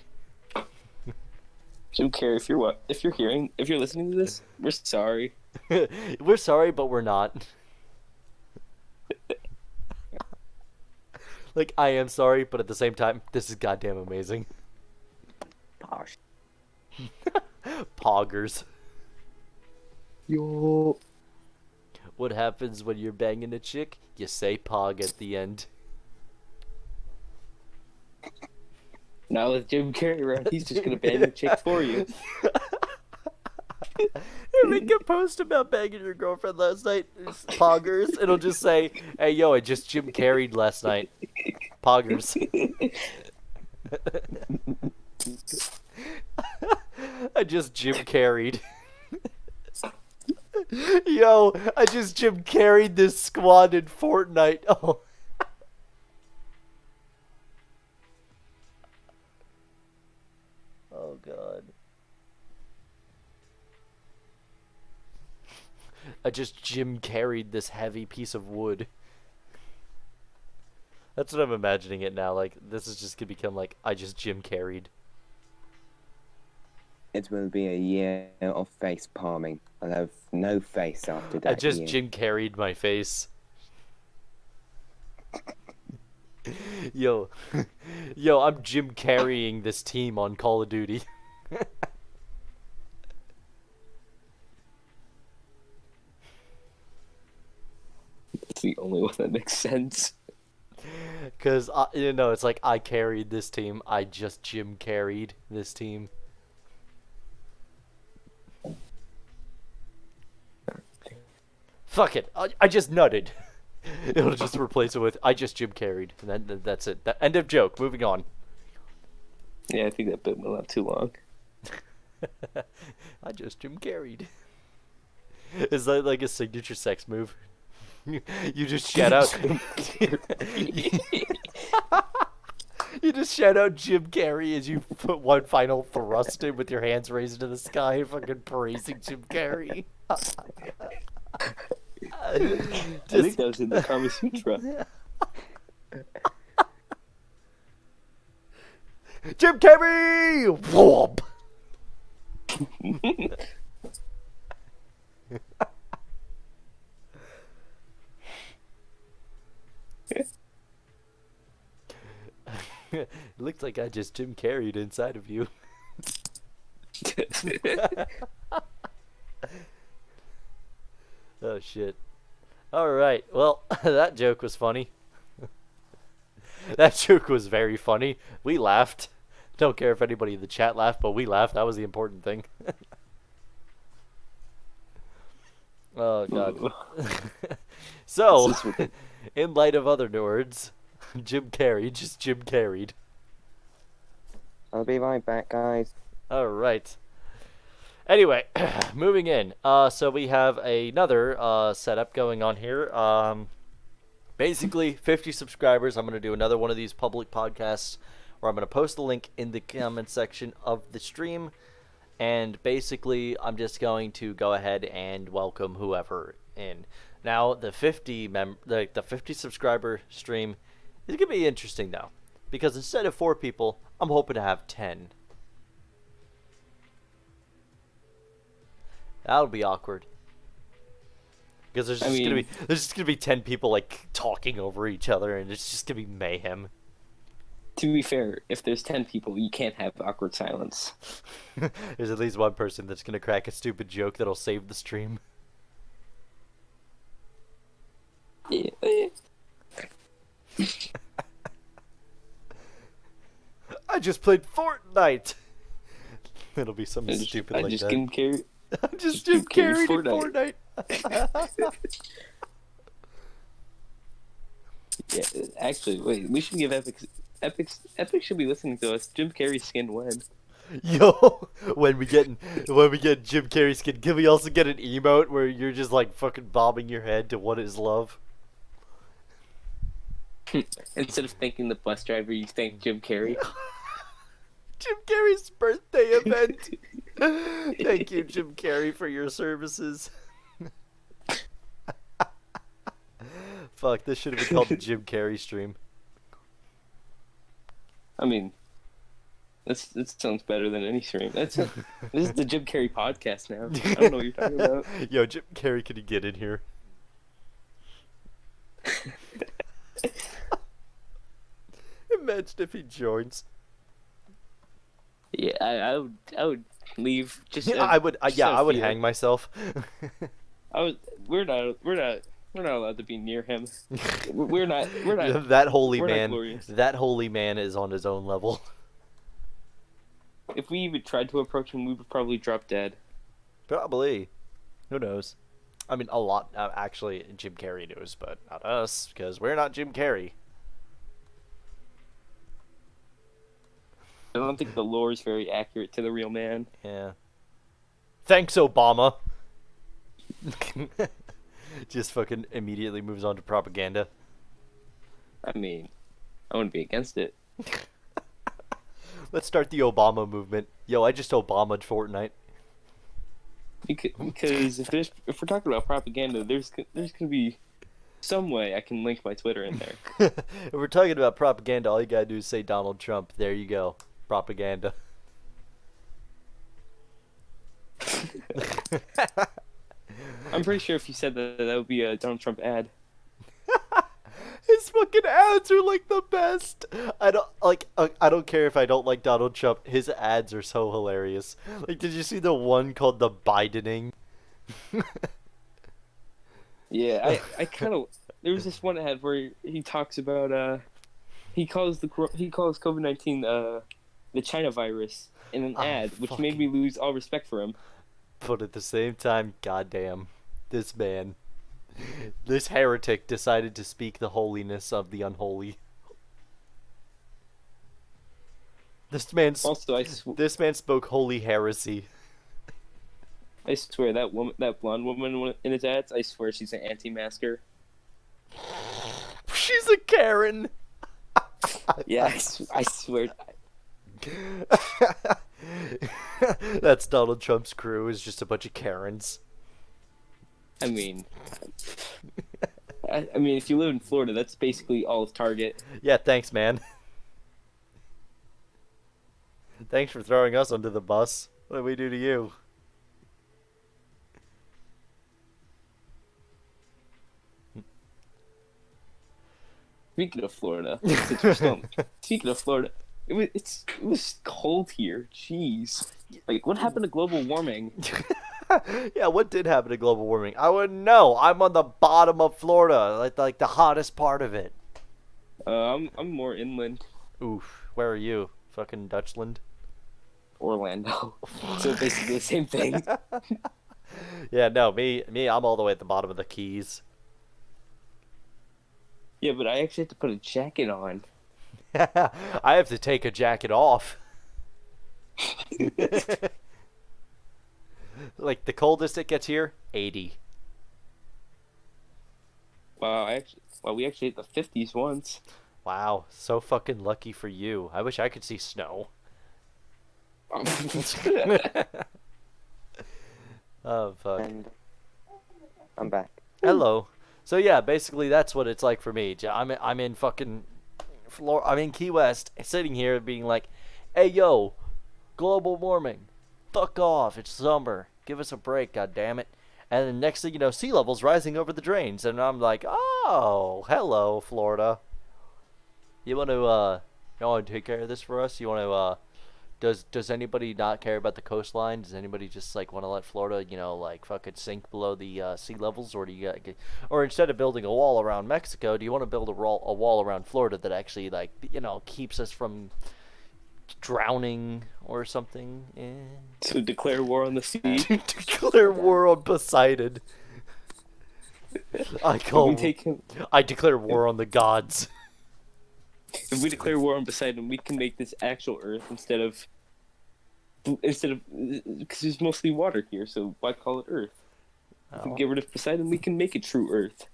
Jim Carrey, if you're listening to this, we're sorry. We're sorry, but we're not. Like I am sorry, but at the same time, this is goddamn amazing. Posh. Poggers. Yo. What happens when you're banging a chick? You say pog at the end. Now with Jim Carrey around, he's just gonna bang the chick for you. Make a post about banging your girlfriend last night. It's Poggers. It'll just say, "Hey yo, I just Jim Carreyed last night." Poggers. I just Jim Carreyed. Yo, I just Jim Carreyed this squad in Fortnite. Oh. Oh god. I just Jim carried this heavy piece of wood. That's what I'm imagining it now. Like, this is just gonna become like, I just Jim carried. It will be a year of face palming. I'll have no face after that I just year. Jim carried my face. Yo, yo, I'm Jim carrying this team on Call of Duty. It's the only one that makes sense. Cause it's like I carried this team. I just Jim carried this team. Fuck it. I just nutted. It'll just replace it with I just Jim carried, and then that's it. End of joke. Moving on. Yeah, I think that bit went on too long. I just Jim carried. Is that like a signature sex move? You just shout out. You just shout out Jim Carrey as you put one final thrust in with your hands raised to the sky, fucking praising Jim Carrey. I think that was in the Kama Sutra. Jim Carrey! Whoop! It looked like I just Jim carried inside of you. Oh shit. Alright, well, that joke was funny. That joke was very funny. We laughed. Don't care if anybody in the chat laughed, but we laughed. That was the important thing. Oh god. So, in light of other nerds, Jim Carrey just Jim carried. I'll be right back, guys. Alright. Anyway, moving in. So we have another setup going on here. Basically, 50 subscribers. I'm going to do another one of these public podcasts where I'm going to post the link in the comment section of the stream. And basically, I'm just going to go ahead and welcome whoever in. Now, the 50 subscriber stream is going to be interesting, though. Because instead of 4 people, I'm hoping to have 10. That'll be awkward. Because there's just gonna be 10 people like talking over each other, and it's just gonna be mayhem. To be fair, if there's 10 people, you can't have awkward silence. There's at least one person that's gonna crack a stupid joke that'll save the stream. I just played Fortnite. It'll be something stupid like that. Jim Carrey. I'm just Jim carried in Fortnite. Yeah, actually, wait. We should give Epic should be listening to us. Jim Carrey skin when? Yo, when we get Jim Carrey skin, can we also get an emote where you're just like fucking bobbing your head to "What Is Love"? Instead of thanking the bus driver, you thank Jim Carrey. Jim Carrey's birthday event. Thank you, Jim Carrey, for your services. Fuck, this should have been called the Jim Carrey stream. I mean, that sounds better than any stream. This is the Jim Carrey podcast now. I don't know what you're talking about. Yo, Jim Carrey, can you get in here? Imagine if he joins. Yeah, I would leave. Just I would hang myself. We're not allowed to be near him. We're not. That holy we're not man. glorious. That holy man is on his own level. If we even tried to approach him, we would probably drop dead. Probably. Who knows? I mean, a lot. Actually, Jim Carrey knows, but not us, because we're not Jim Carrey. I don't think the lore is very accurate to the real man. Yeah. Thanks, Obama. Just fucking immediately moves on to propaganda. I mean, I wouldn't be against it. Let's start the Obama movement. Yo, I just Obama'd Fortnite. Because if we're talking about propaganda, there's gonna be some way I can link my Twitter in there. If we're talking about propaganda, all you gotta do is say Donald Trump. There you go. Propaganda. I'm pretty sure if you said that, that would be a Donald Trump ad. His fucking ads are like the best. I don't care if I don't like Donald Trump. His ads are so hilarious. Like, did you see the one called the Bidening? Yeah, I kind of. There was this one ad where he talks about he calls COVID-19 the China virus in an ad, which made me lose all respect for him. But at the same time, goddamn, this man, this heretic decided to speak the holiness of the unholy. This man, Also, this man spoke holy heresy. I swear that blonde woman in his ads, I swear she's an anti-masker. She's a Karen. Yeah, I swear. That's Donald Trump's crew, is just a bunch of Karens. I mean, if you live in Florida, that's basically all of Target. Yeah, thanks, man. Thanks for throwing us under the bus. What did we do to you? Speaking of Florida, speaking of Florida, it was cold here. Jeez, like what happened to global warming? Yeah, what did happen to global warming? I wouldn't know. I'm on the bottom of Florida, like the hottest part of it. I'm more inland, Oof. Where are you? Fucking Dutchland? Orlando. So basically the same thing. Yeah, no, me, I'm all the way at the bottom of the Keys. Yeah, but I actually have to put a jacket on. I have to take a jacket off. Like, the coldest it gets here, 80. Wow, we actually hit the 50s once. Wow, so fucking lucky for you. I wish I could see snow. Oh, fuck. And I'm back. Hello. So yeah, basically that's what it's like for me. I'm in fucking I'm in Key West, sitting here being like, "Hey yo, global warming, fuck off! It's summer. Give us a break, god damn it!" And then next thing you know, sea levels rising over the drains, and I'm like, "Oh, hello, Florida. You want to take care of this for us? You want to Does anybody not care about the coastline? Does anybody just like want to let Florida, like fucking sink below the sea levels, or do you or instead of building a wall around Mexico, do you want to build a wall around Florida that actually keeps us from drowning or something?" So declare war on the sea. Declare war on Poseidon. I declare war on the gods. If we declare war on Poseidon, we can make this actual Earth instead of because there's mostly water here, so why call it Earth? If we get rid of Poseidon, we can make it true Earth.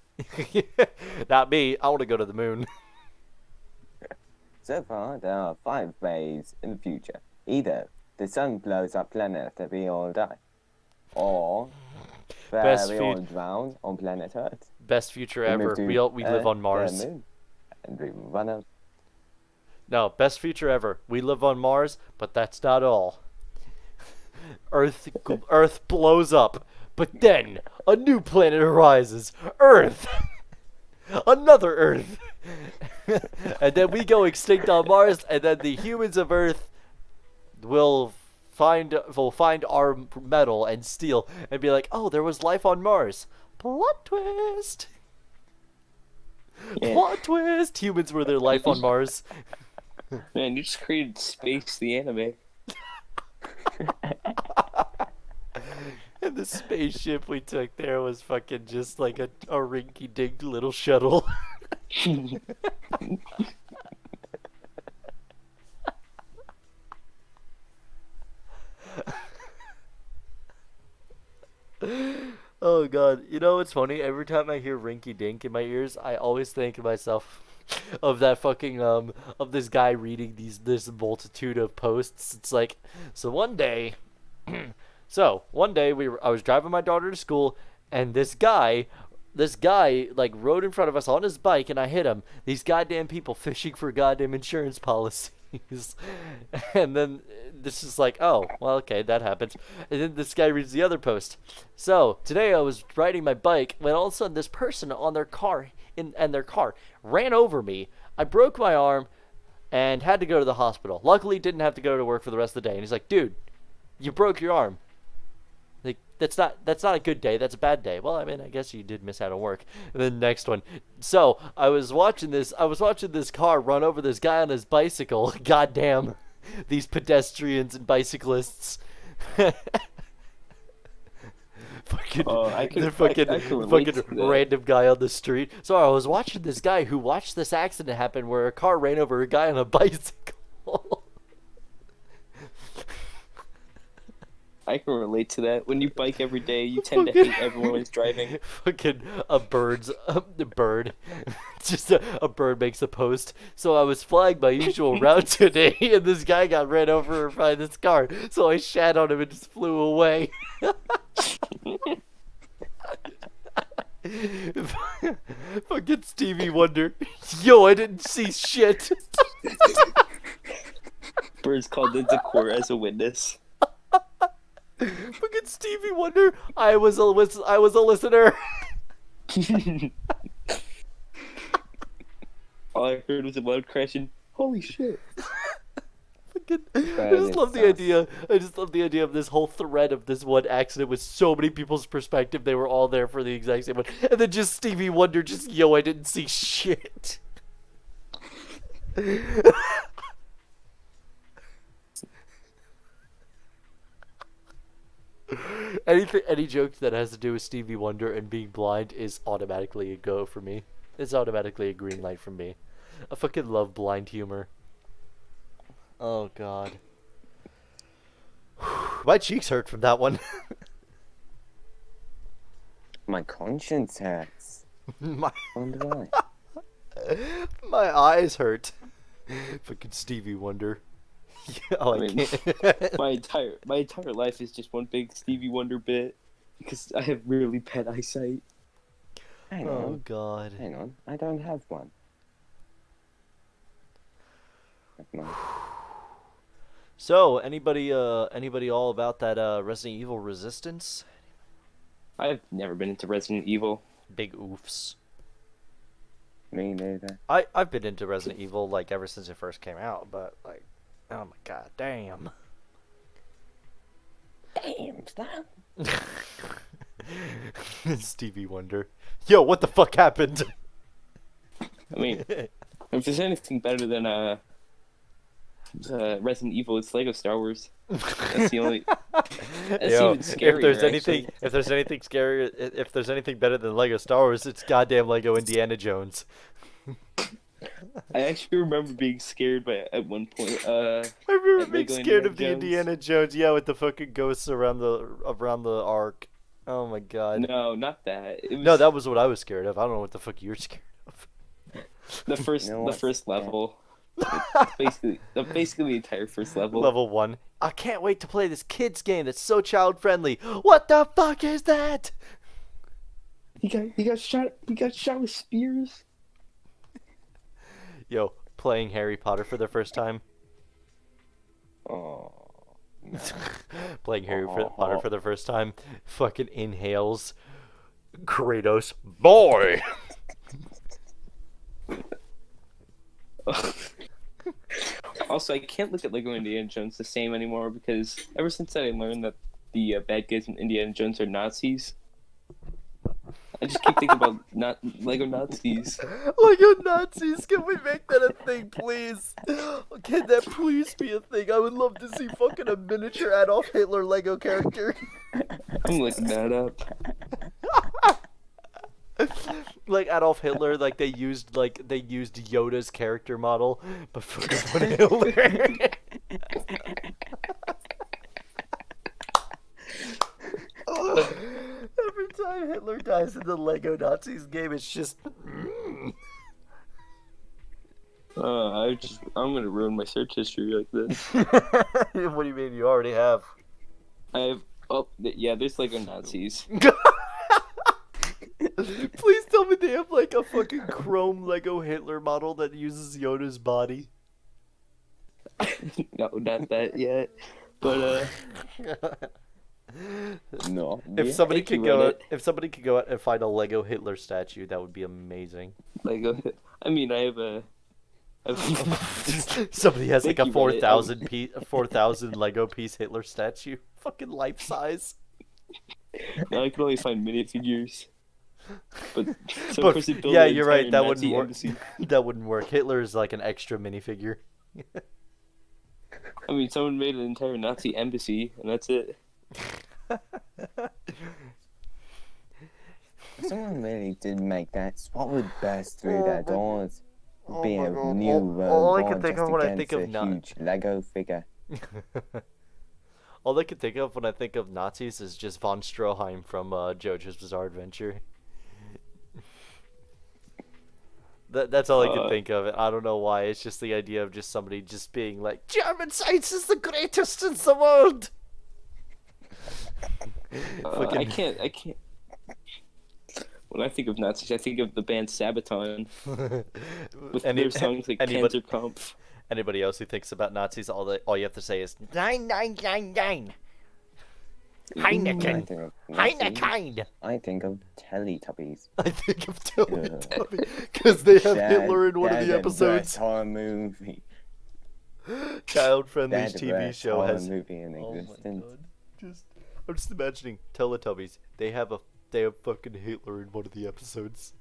Not me. I want to go to the moon. So far, there are 5 ways in the future. Either the sun blows up planet that we all die, or we all drown on planet Earth. Best future ever. We live on Mars. And we run out. No, best future ever. We live on Mars, but that's not all. Earth blows up, but then a new planet arises. Earth. Another Earth. And then we go extinct on Mars, and then the humans of Earth will find our metal and steel and be like, "Oh, there was life on Mars." Plot twist. Yeah. Plot twist. Humans were their life on Mars. Man, you just created Space, the anime. And the spaceship we took there was fucking just like a rinky-dink little shuttle. Oh god, what's funny? Every time I hear rinky dink in my ears, I always think to myself of that fucking of this guy reading this multitude of posts. It's like, so one day So one day I was driving my daughter to school, and this guy like rode in front of us on his bike, and I hit him. These goddamn people fishing for goddamn insurance policies. And then this is like, oh, well, okay, that happens. And then this guy reads the other post. So today I was riding my bike when all of a sudden this person on their car and their car ran over me. I broke my arm and had to go to the hospital. Luckily, didn't have to go to work for the rest of the day. And he's like, dude, you broke your arm. Like, that's not a good day. That's a bad day. Well, I mean, I guess you did miss out on work. And then next one. So I was watching this car run over this guy on his bicycle. Goddamn, these pedestrians and bicyclists. Fucking, I can relate fucking to that. random guy on the street. So I was watching this guy who watched this accident happen where a car ran over a guy on a bicycle. I can relate to that. When you bike every day, you tend to hate everyone who's driving. Fucking a bird. Just a bird makes a post. So I was flying my usual route today, and this guy got ran over by this car. So I shat on him and just flew away. Fucking Stevie Wonder. Yo, I didn't see shit. Bird's called into court as a witness. Fucking Stevie Wonder. I was a listener. All I heard was a loud crashing. Holy shit! I just love the idea. I just love the idea of this whole thread of this one accident with so many people's perspective. They were all there for the exact same one, and then just Stevie Wonder, just yo, I didn't see shit. Any joke that has to do with Stevie Wonder and being blind is automatically a go for me. It's automatically a green light from me. I fucking love blind humor. Oh god. My cheeks hurt from that one. My conscience hurts. my Wonder why. my eyes hurt. Fucking Stevie Wonder. Oh, I mean, can't. my entire life is just one big Stevie Wonder bit because I have really bad eyesight. Hang Oh on. god. Hang on. I don't have one. Never mind. So, anybody all about that Resident Evil Resistance? I've never been into Resident Evil. Big oofs. Me neither. I've been into Resident Evil like ever since it first came out, but like, oh my god, damn. Damn, Stan. Stevie Wonder. Yo, what the fuck happened? I mean, if there's anything better than Resident Evil, it's Lego Star Wars. That's the only. That's Yo, even scarier. if there's actually. if there's anything scary, if there's anything better than Lego Star Wars, it's goddamn Lego Indiana Jones. I actually remember being scared by it at one point. I remember At being Lego scared of Indiana the Jones. Indiana Jones. Yeah, with the fucking ghosts around the ark. Oh my god. No, not that. It was No, that was what I was scared of. I don't know what the fuck you're scared of. the first You know the what? first level. basically the entire first level. Level 1. I can't wait to play this kids game that's so child friendly. What the fuck is that? He got shot with spears. Yo, playing Harry Potter for the first time. Oh. Playing Potter for the first time. Fucking inhales. Kratos. Boy! Also, I can't look at Lego Indiana Jones the same anymore because ever since I learned that the bad guys in Indiana Jones are Nazis, I just keep thinking about not Lego Nazis. Lego Nazis, can we make that a thing, please? Can that please be a thing? I would love to see fucking a miniature Adolf Hitler Lego character. I'm looking that up. Like Adolf Hitler, like they used Yoda's character model, but fucking Hitler. Every time Hitler dies in the Lego Nazis game, it's just. I'm gonna ruin my search history like this. What do you mean? You already have. I have Oh, yeah, there's Lego Nazis. Please tell me they have like a fucking chrome Lego Hitler model that uses Yoda's body. No, not that yet. But No. If somebody Thank you, could go Reddit. out, if somebody could go out and find a Lego Hitler statue, that would be amazing. Lego. I mean, I have a. Somebody has Thank like a you, Reddit. 4,000 Lego piece Hitler statue, fucking life size. Now I can only find minifigures. But some But, person built yeah, an you're right. entire That Nazi wouldn't work. embassy. That wouldn't work. Hitler is like an extra minifigure. I mean, someone made an entire Nazi embassy, and that's it. Someone really did make that. What would burst through their doors? Would be my a God. new All I war can think just of when I against think of a not- huge Lego figure. All I can think of when I think of Nazis is just von Stroheim from JoJo's Bizarre Adventure. That's all I can think of. I don't know why. It's just the idea of just somebody just being like, German science is the greatest in the world. I can't. When I think of Nazis, I think of the band Sabaton with their songs like anybody, Panzerkampf. anybody else who thinks about Nazis, all you have to say is 9999. Heineken. Heineken. I think of Teletubbies. I think of Teletubbies because they have Hitler in one of the They're episodes. best horror movie. Child-friendly They're the TV best show horror has. movie in Oh my existence. god! I'm just imagining Teletubbies. They have fucking Hitler in one of the episodes.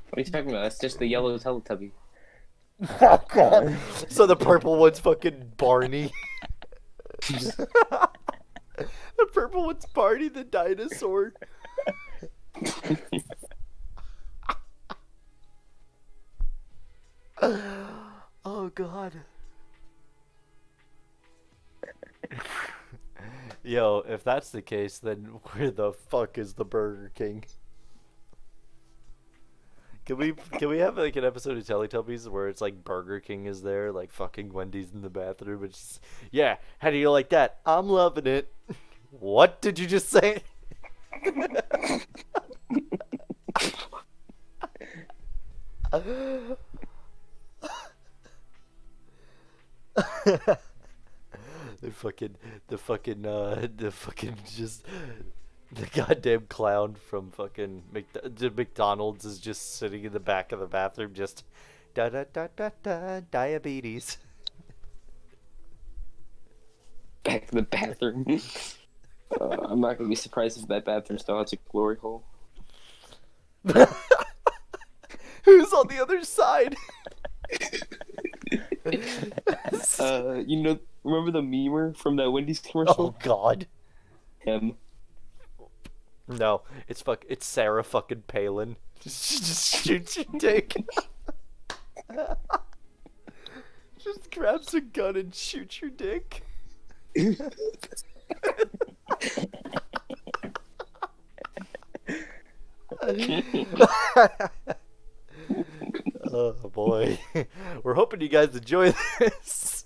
What are you talking about? That's just the yellow Teletubby. Oh god! So the purple one's fucking Barney. The purple one's Barney the dinosaur. Oh god. Yo, if that's the case, then where the fuck is the Burger King? Can we have like an episode of Teletubbies where it's like Burger King is there, like fucking Wendy's in the bathroom? It's just, yeah, how do you like that? I'm loving it. What did you just say? Just the goddamn clown from fucking McDonald's is just sitting in the back of the bathroom, just da da da da da diabetes. Back to the bathroom. I'm not gonna be surprised if that bathroom still has a glory hole. Who's on the other side? Remember the memer from that Wendy's Oh commercial? god. Him. No, it's Sarah fucking Palin. She just shoots your dick. Just grabs a gun and shoots your dick. Oh boy. We're hoping you guys enjoy this.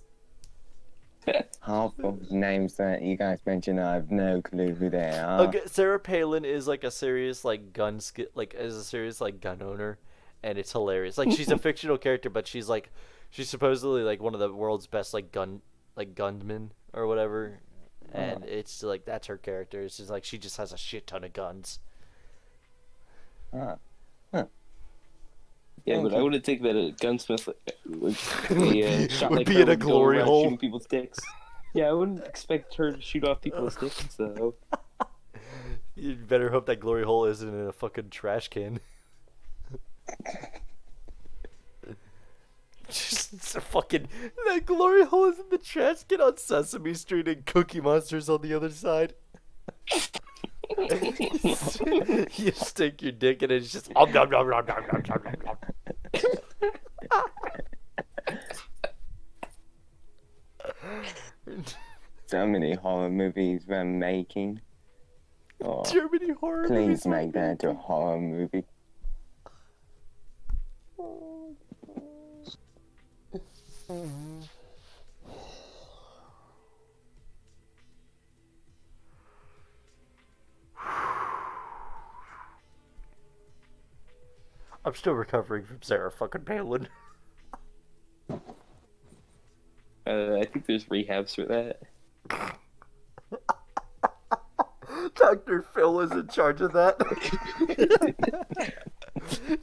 Half of the names that you guys mentioned, I have no clue who they are. Okay, Sarah Palin is like a serious like gun owner, and it's hilarious. Like she's a fictional character, but she's supposedly like one of the world's best gunmen or whatever. And it's like that's her character. It's just like she just has a shit ton of guns. Ah. Yeah, but I wouldn't think that a gunsmith shot Would like be her in a would go glory around hole. shooting people's dicks. Yeah, I wouldn't expect her to shoot off people's dicks, though. You better hope that glory hole isn't in a fucking trash can. Just fucking that glory hole is in the trash can on Sesame Street and Cookie Monster's on the other side. You stick your dick and it's just nom, nom, nom, nom, nom, nom, nom, nom. So many horror movies we're making. Oh, Germany horror please movies. make that into a horror movie. I'm still recovering from Sarah fucking Palin. I think there's rehabs for that. Dr. Phil is in charge of that.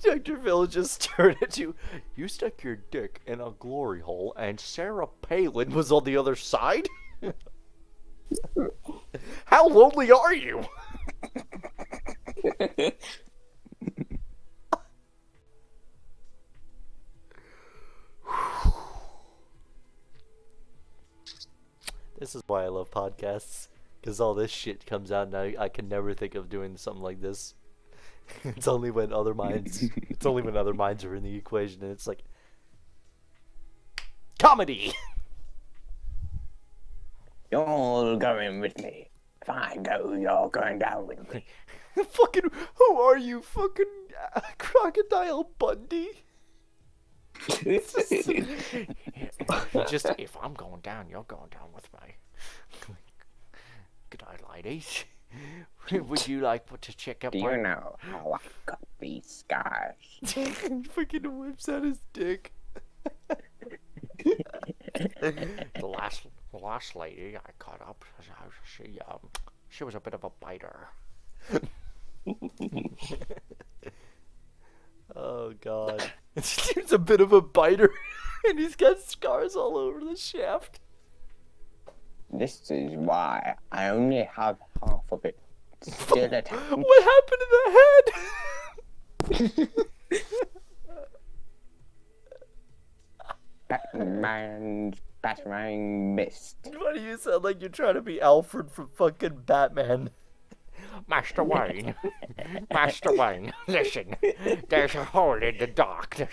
Dr. Phil just turned at you. You stuck your dick in a glory hole, and Sarah Palin was on the other side? How lonely are you? This is why I love podcasts. Because all this shit comes out, and I can never think of doing something like this. It's only when other minds are in the equation, and it's like comedy. You're all going with me. If I go, you're going down with me. Fucking, who are you, fucking Crocodile Bundy? Just if I'm going down, you're going down with me. Good night, ladies. Would you like to check up Do on... you know how I got these scars? Fucking whips out his dick. The last lady I caught up, she was a bit of a biter. Oh god. He's a bit of a biter, and he's got scars all over the shaft. This is why I only have half of it still attached. What happened to the head? Batman missed. Why do you sound like you're trying to be Alfred from fucking Batman? Master Wayne, Master Wayne, listen, there's a hole in the darkness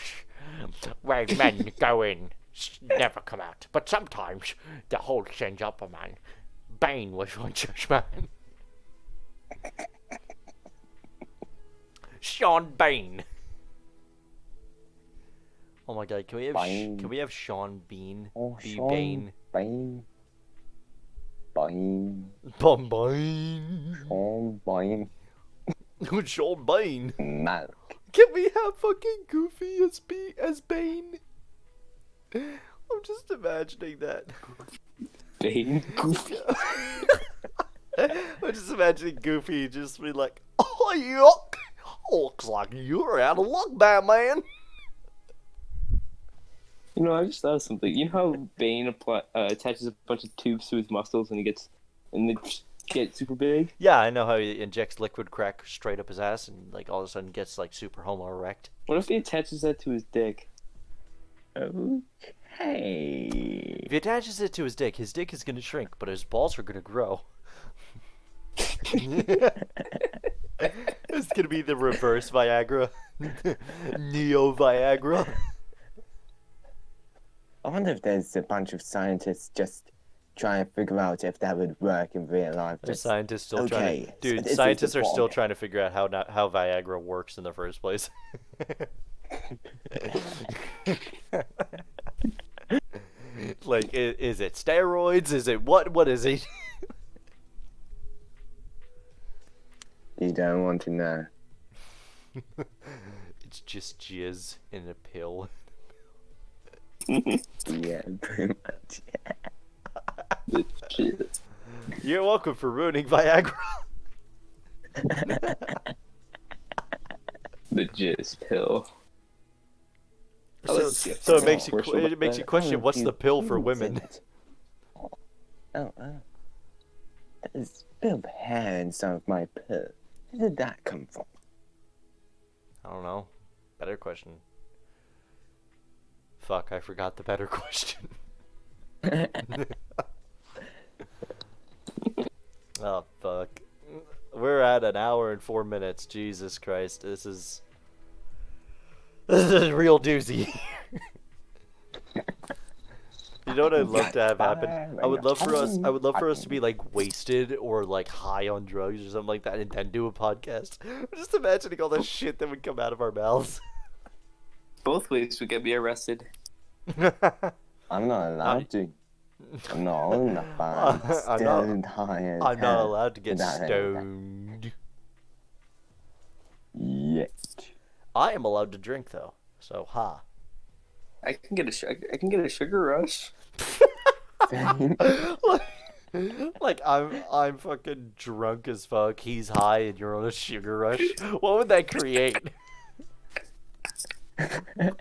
where men go in, never come out, but sometimes the hole sends up a man. Bane was one such man. Sean Bane. Oh my god, can we have Sean Bean? Oh, Be Sean Bane. Bane. Bane. Bane. Sean Bane. Sean Bane. Malk. Can we have fucking Goofy as Bane? I'm just imagining that. Bane, Goofy. I'm just imagining Goofy just be like, oh, yuck! Looks like you're out of luck, Batman. You know, I just thought of something. You know how Bane attaches a bunch of tubes to his muscles and they just get super big? Yeah, I know how he injects liquid crack straight up his ass and like all of a sudden gets like super homo erect. What if he attaches that to his dick? Okay. If he attaches it to his dick is gonna shrink, but his balls are gonna grow. It's gonna be the reverse Viagra. Neo Viagra. I wonder if there's a bunch of scientists just trying to figure out if that would work in real life. The Just, scientists still trying okay, to... so Dude, this is scientists the are still bomb. trying to figure out how Viagra works in the first place. Like, is it steroids? Is it what is it? You don't want to know. It's just jizz in a pill. Yeah, pretty much. Shit. You're welcome for ruining Viagra. The jizz pill. So it makes you Commercial it makes you about question what's the pill for women. Oh, there's a bit of hair in some of my pill. Where did that come from? I don't know. Better question. Fuck, I forgot the better question. Oh, fuck. We're at an hour and 4 minutes. Jesus Christ. This is a real doozy. You know what I'd love to have happen? I would love for us to be like wasted or like high on drugs or something like that and then do a podcast. I'm just imagining all the shit that would come out of our mouths. Both ways we could be arrested. I'm not allowed to. I'm not old enough. I'm still tired. I'm not allowed to get without anything. stoned. Yet. I am allowed to drink though, so ha. I can get a sugar rush. Like I'm fucking drunk as fuck. He's high and you're on a sugar rush. What would that create? I'm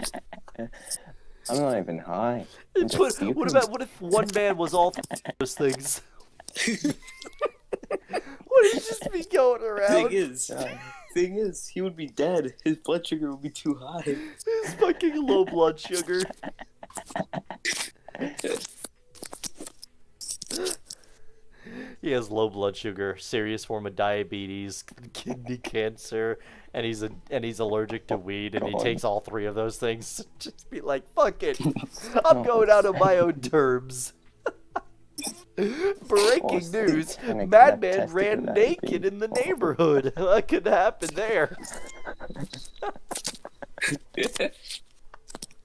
not even high. I'm just What stupid. about what if one man was all those things? Would he just be going around? Thing is, he would be dead. His blood sugar would be too high. His fucking low blood sugar. He has low blood sugar, serious form of diabetes, kidney cancer, and he's allergic to weed, and he God. takes all three of those things. Just be like, fuck it, I'm going out on my own terms. Breaking news: and Madman ran testicle naked in the neighborhood. What could happen there?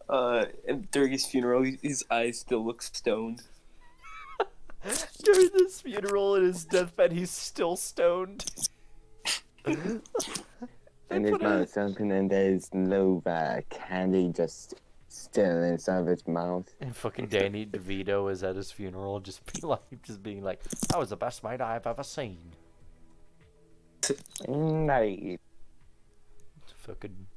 And during his funeral, his eyes still look stoned. During this funeral and his deathbed, he's still stoned. And his mouth's open and there's no candy just still inside of his mouth. And fucking Danny DeVito is at his funeral, just being like, "That was the best night I've ever seen." Night. Fucking.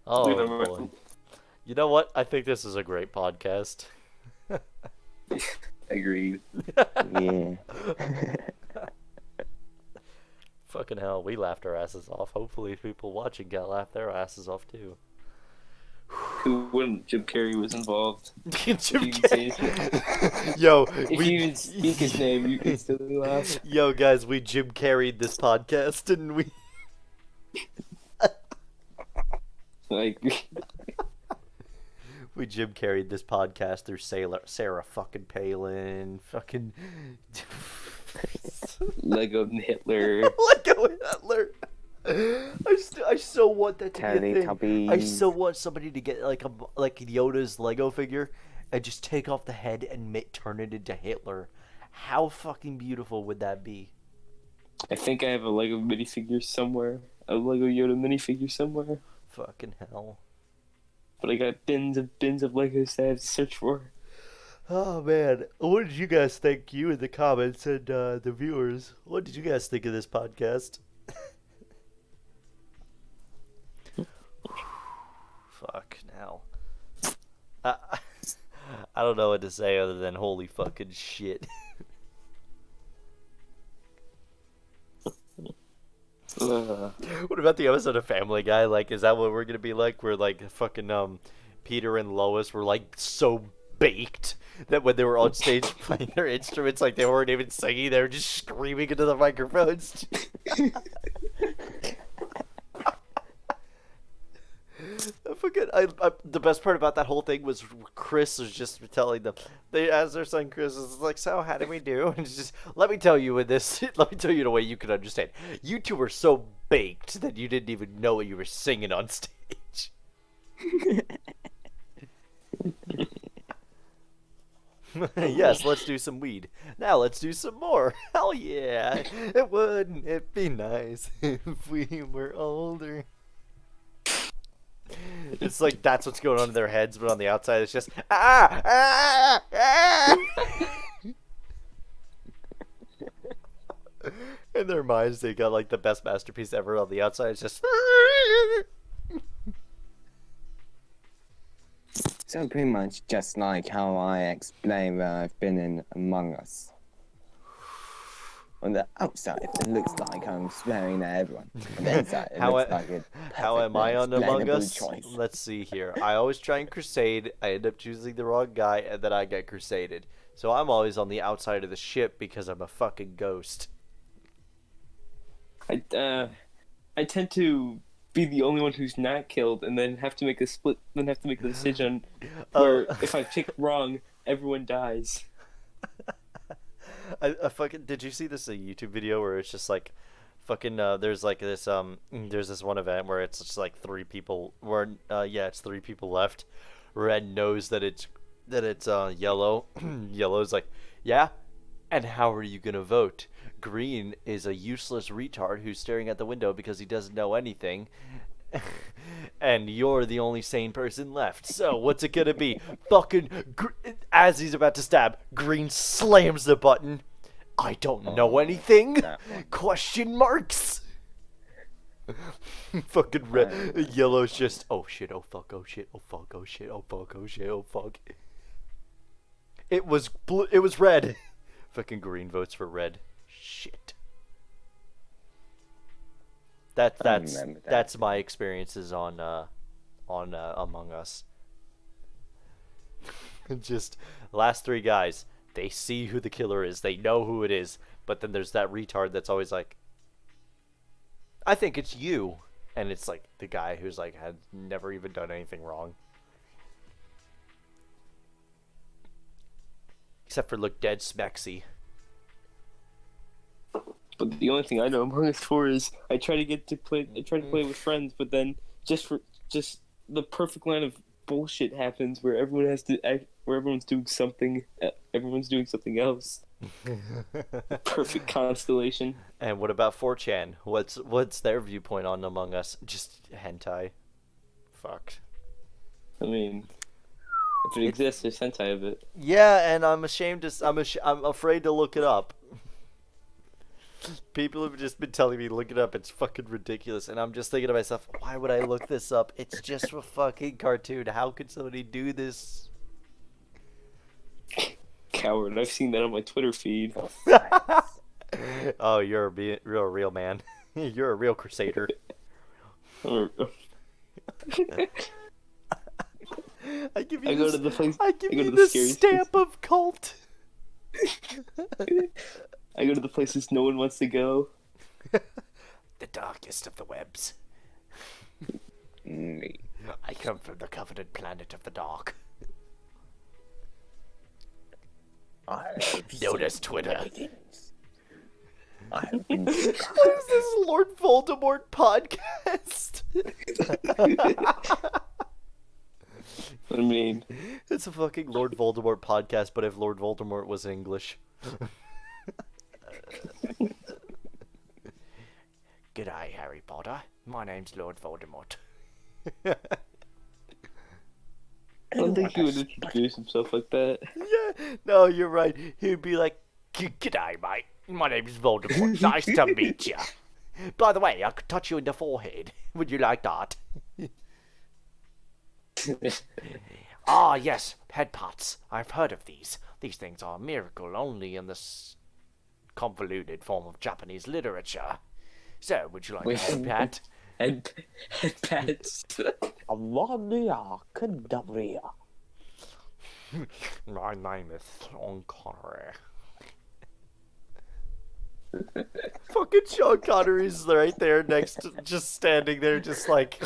Oh boy. You know what? I think this is a great podcast. Agreed. Yeah. Fucking hell, we laughed our asses off. Hopefully people watching got laughed their asses off too. Who wouldn't? Jim Carrey was involved. Jim You can say Carrey. Yo, If you even speak his name, you can still laugh. Yo, guys, we Jim Carrey'd this podcast, didn't we? Like, We Jim Carrey'd this podcast through Sarah fucking Palin, fucking Lego Hitler. Lego Hitler. I so want that to be a thing. Teletubbies. I so want somebody to get like Yoda's Lego figure and just take off the head and turn it into Hitler. How fucking beautiful would that be? I think I have a Lego minifigure somewhere. A Lego Yoda minifigure somewhere. Fucking hell. But I got bins of Legos that I have to search for. Oh man, what did you guys think? You in the comments and the viewers, what did you guys think of this podcast? Fuck now. I don't know what to say other than holy fucking shit. What about the episode of Family Guy? Like, is that what we're gonna be like? Where like fucking Peter and Lois were like so baked that when they were on stage playing their instruments, like they weren't even singing, they were just screaming into the microphones. The best part about that whole thing was Chris was just telling them, they as their son Chris is like, so how did we do? And it's just, let me tell you in a way you can understand. You two were so baked that you didn't even know what you were singing on stage. Yes, let's do some weed. Now let's do some more. Hell yeah. Wouldn't it be nice if we were older? It's like that's what's going on in their heads, but on the outside it's just in their minds they got like the best masterpiece ever. On the outside it's just So pretty much just like how I explained that I've been in Among Us. On the outside, it looks like I'm swearing at everyone. On the inside, it looks like a how am I on perfectly Among Us? explainable choice. Let's see here. I always try and crusade. I end up choosing the wrong guy, and then I get crusaded. So I'm always on the outside of the ship because I'm a fucking ghost. I tend to be the only one who's not killed, and then have to make a decision where if I pick wrong, everyone dies. I fucking did you see this YouTube video where it's just like fucking there's like this there's this one event where it's just like three people where it's three people left. Red knows that it's yellow. Yellow's like, yeah, and how are you gonna vote? Green is a useless retard who's staring at the window because he doesn't know anything. And you're the only sane person left. So what's it gonna be? As he's about to stab, Green slams the button. I don't know anything? that one. Question marks. Fucking red. Yellow's just, oh shit, oh fuck, oh shit, oh fuck, oh shit, oh fuck, oh shit, oh fuck. It was blue. It was red. Fucking Green votes for red. Shit. That's remember that. that's my experiences on Among Us. Just last three guys. They see who the killer is. They know who it is. But then there's that retard that's always like, I think it's you. And it's like the guy who's like had never even done anything wrong. Except for look dead smexy. But the only thing I know Among Us 4 is I try to play with friends, but then just the perfect line of bullshit happens where everyone has to act, where everyone's doing something else. Perfect constellation. And what about 4chan? What's their viewpoint on Among Us? Just hentai. Fuck. I mean, if it exists, there's hentai of it. Yeah, and I'm ashamed to. I'm afraid to look it up. People have just been telling me look it up. It's fucking ridiculous, and I'm just thinking to myself, why would I look this up? It's just a fucking cartoon. How could somebody do this? Coward. I've seen that on my Twitter feed. Oh, you're a real man. You're a real crusader. Or- I give you I go this, to the place. I give I go you to the the scary stamp of cult. I go to the places no one wants to go. The darkest of the webs. Me. I come from the coveted planet of the dark. Known as Twitter. I have been What is this Lord Voldemort podcast? I mean, It's a fucking Lord Voldemort podcast, but if Lord Voldemort was English. G'day, Harry Potter. My name's Lord Voldemort. I don't think he would introduce himself like that. Yeah, no, you're right. He'd be like, G'day, mate. My name's Voldemort. Nice to meet ya. By the way, I could touch you in the forehead. Would you like that? Ah, yes, head pats. I've heard of these. These things are a miracle only in this convoluted form of Japanese literature. So, would you like a head pat? Head pats. Amalia Kadabria. My name is Sean Connery. Fucking Sean Connery's right there next to, just standing there, just like,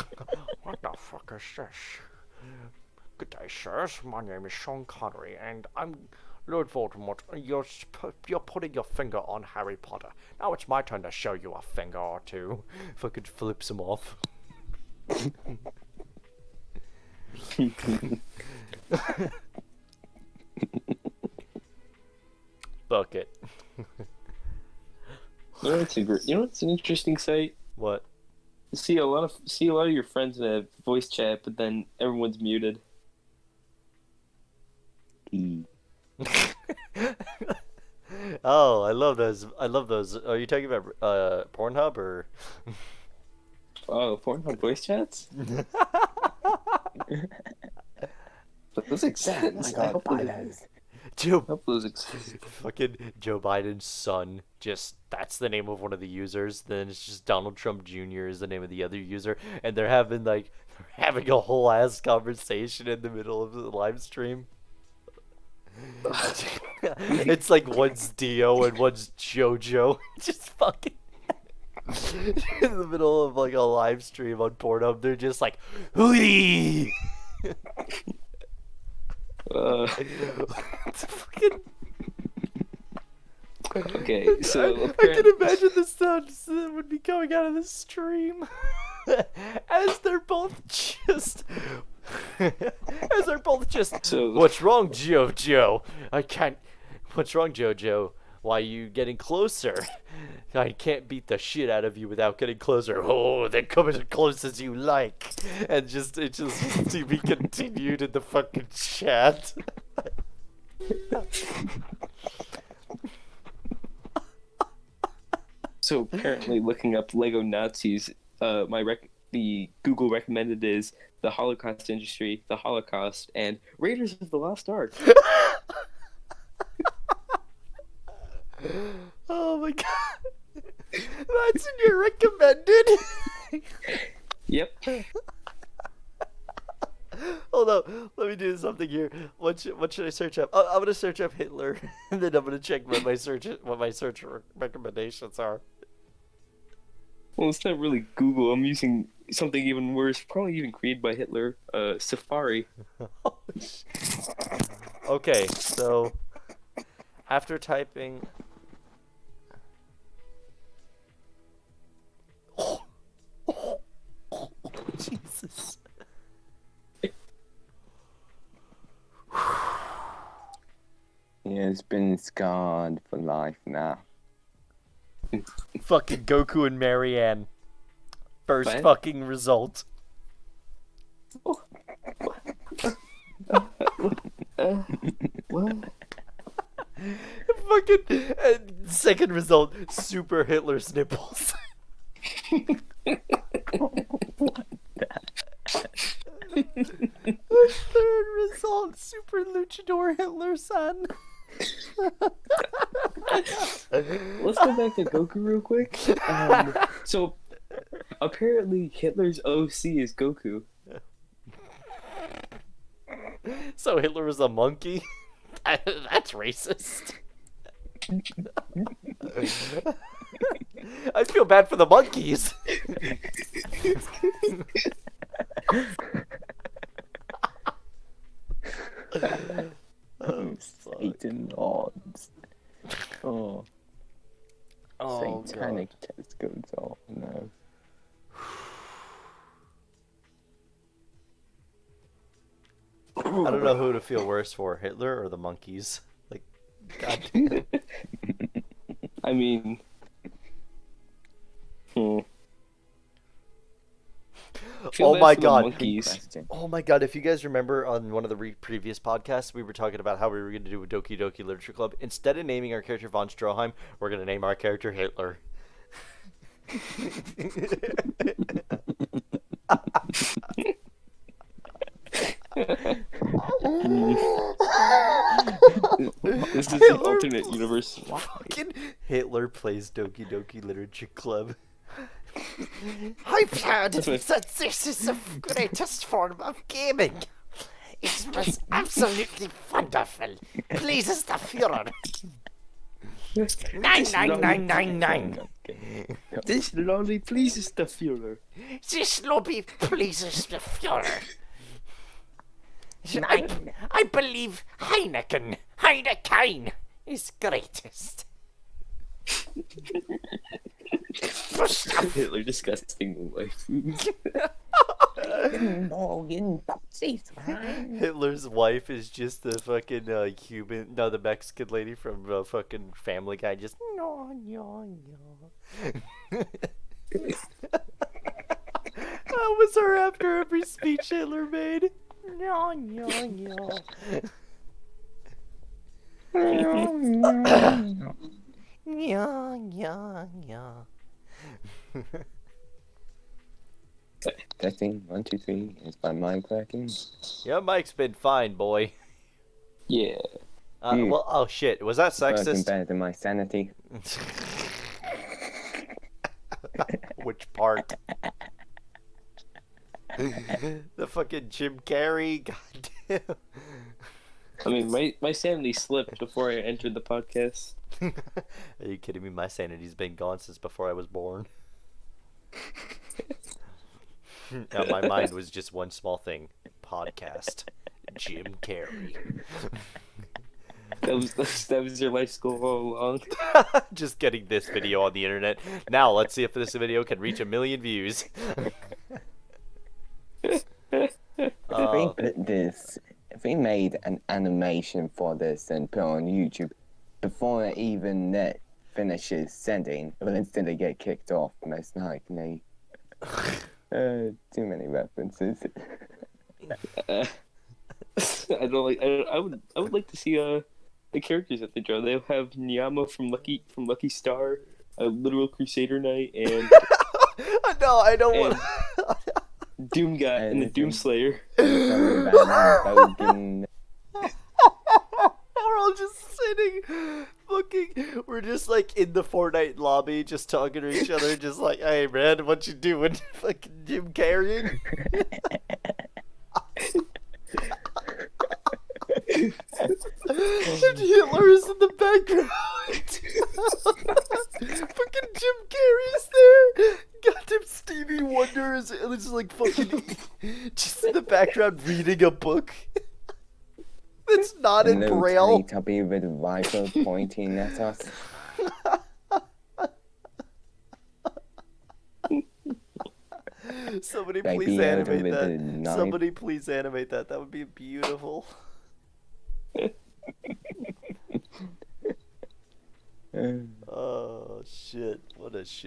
what the fuck is this? Good day, sirs. My name is Sean Connery, and I'm Lord Voldemort. You're putting your finger on Harry Potter. Now it's my turn to show you a finger or two. Fucking flips him off. Bucket. You know what's an interesting sight? What? See a lot of your friends in a voice chat, but then everyone's muted. Oh, I love those. I love those. Are you talking about Pornhub or? Oh, Pornhub voice chats? But those exist. I hope those- Joe, I hope those exist. fucking Joe Biden's son. Just that's the name of one of the users. Then it's just Donald Trump Jr. is the name of the other user, and they're having a whole ass conversation in the middle of the live stream. It's like one's Dio and one's JoJo. Just fucking in the middle of like a live stream on Pornhub. They're just like, hootie. It's fucking. Okay, so I can imagine the sounds that would be coming out of the stream as they're both just. So- What's wrong, JoJo? I can't. What's wrong, JoJo? Why are you getting closer? I can't beat the shit out of you without getting closer. Oh, then come as close as you like. And it just to be continued in the fucking chat. So apparently, looking up Lego Nazis, the Google recommended is the Holocaust industry, the Holocaust, and Raiders of the Lost Ark. Oh my god. That's in your recommended? Yep. Hold on, let me do something here. What should I search up? I'm gonna search up Hitler, and then I'm gonna check what my search recommendations are. Well, it's not really Google. I'm using something even worse, probably even created by Hitler. Safari. Okay, so after typing. Jesus. He has been scarred for life now. Fucking Goku and Marianne. First What? fucking result. What? Fucking second result, Super Hitler's nipples. Third result, Super Luchador Hitler son. Let's go back to Goku real quick. So apparently Hitler's OC is Goku. So Hitler was a monkey? That's racist. I feel bad for the monkeys. Oh, Satan Lords. Oh, oh satanic testicles. Oh no. I don't know who to feel worse for, Hitler or the monkeys. Like, goddamn. I mean, Feel Oh bad my for the god. monkeys. Question. Oh my god, if you guys remember on one of the previous podcasts, we were talking about how we were going to do a Doki Doki Literature Club. Instead of naming our character Von Stroheim, we're going to name our character Hitler. This is the alternate universe. Fucking Hitler plays Doki Doki Literature Club. I've heard That's my- that this is the greatest form of gaming. It was absolutely wonderful. Pleases the Führer. 99999. This lolly pleases the Führer. This lobby pleases the Führer. I believe Heineken is greatest. Hitler disgusting wife. Hitler's wife is just the fucking the Mexican lady from fucking Family Guy. Just no. That was her after every speech Hitler made. No. Testing 1, 2, 3. Is my mic working? Your mic's been fine, boy. Yeah. Well, oh shit, was that Working sexist? better than my sanity. Which part? The fucking Jim Carrey? Goddamn. I mean, my sanity slipped before I entered the podcast. Are you kidding me? My sanity's been gone since before I was born. Now my mind was just one small thing. Podcast. Jim Carrey. That was your life's goal all along. Just getting this video on the internet. Now let's see if this video can reach 1 million views. If we made an animation for this and put it on YouTube, before even net finishes sending, it will instantly get kicked off, most likely. Too many references. I don't like. I would like to see the characters that they draw. They'll have Niyama from Lucky Star, a literal Crusader Knight, and No, I don't And- want. Doom Guy and the Doom Slayer. Something about Bogan. We're all just sitting, fucking. We're just like in the Fortnite lobby, just talking to each other, just like, "Hey, man, what you doing? Fucking Jim carrying." And Hitler is in the background. Fucking Jim Carrey's there. Goddamn Stevie Wonder is just like fucking just in the background reading a book. That's not in Little Braille. Teletubby with a rifle pointing at us. Somebody Baby please Yoda animate with that. the knife. Somebody please animate that. That would be beautiful. Oh shit! What a shit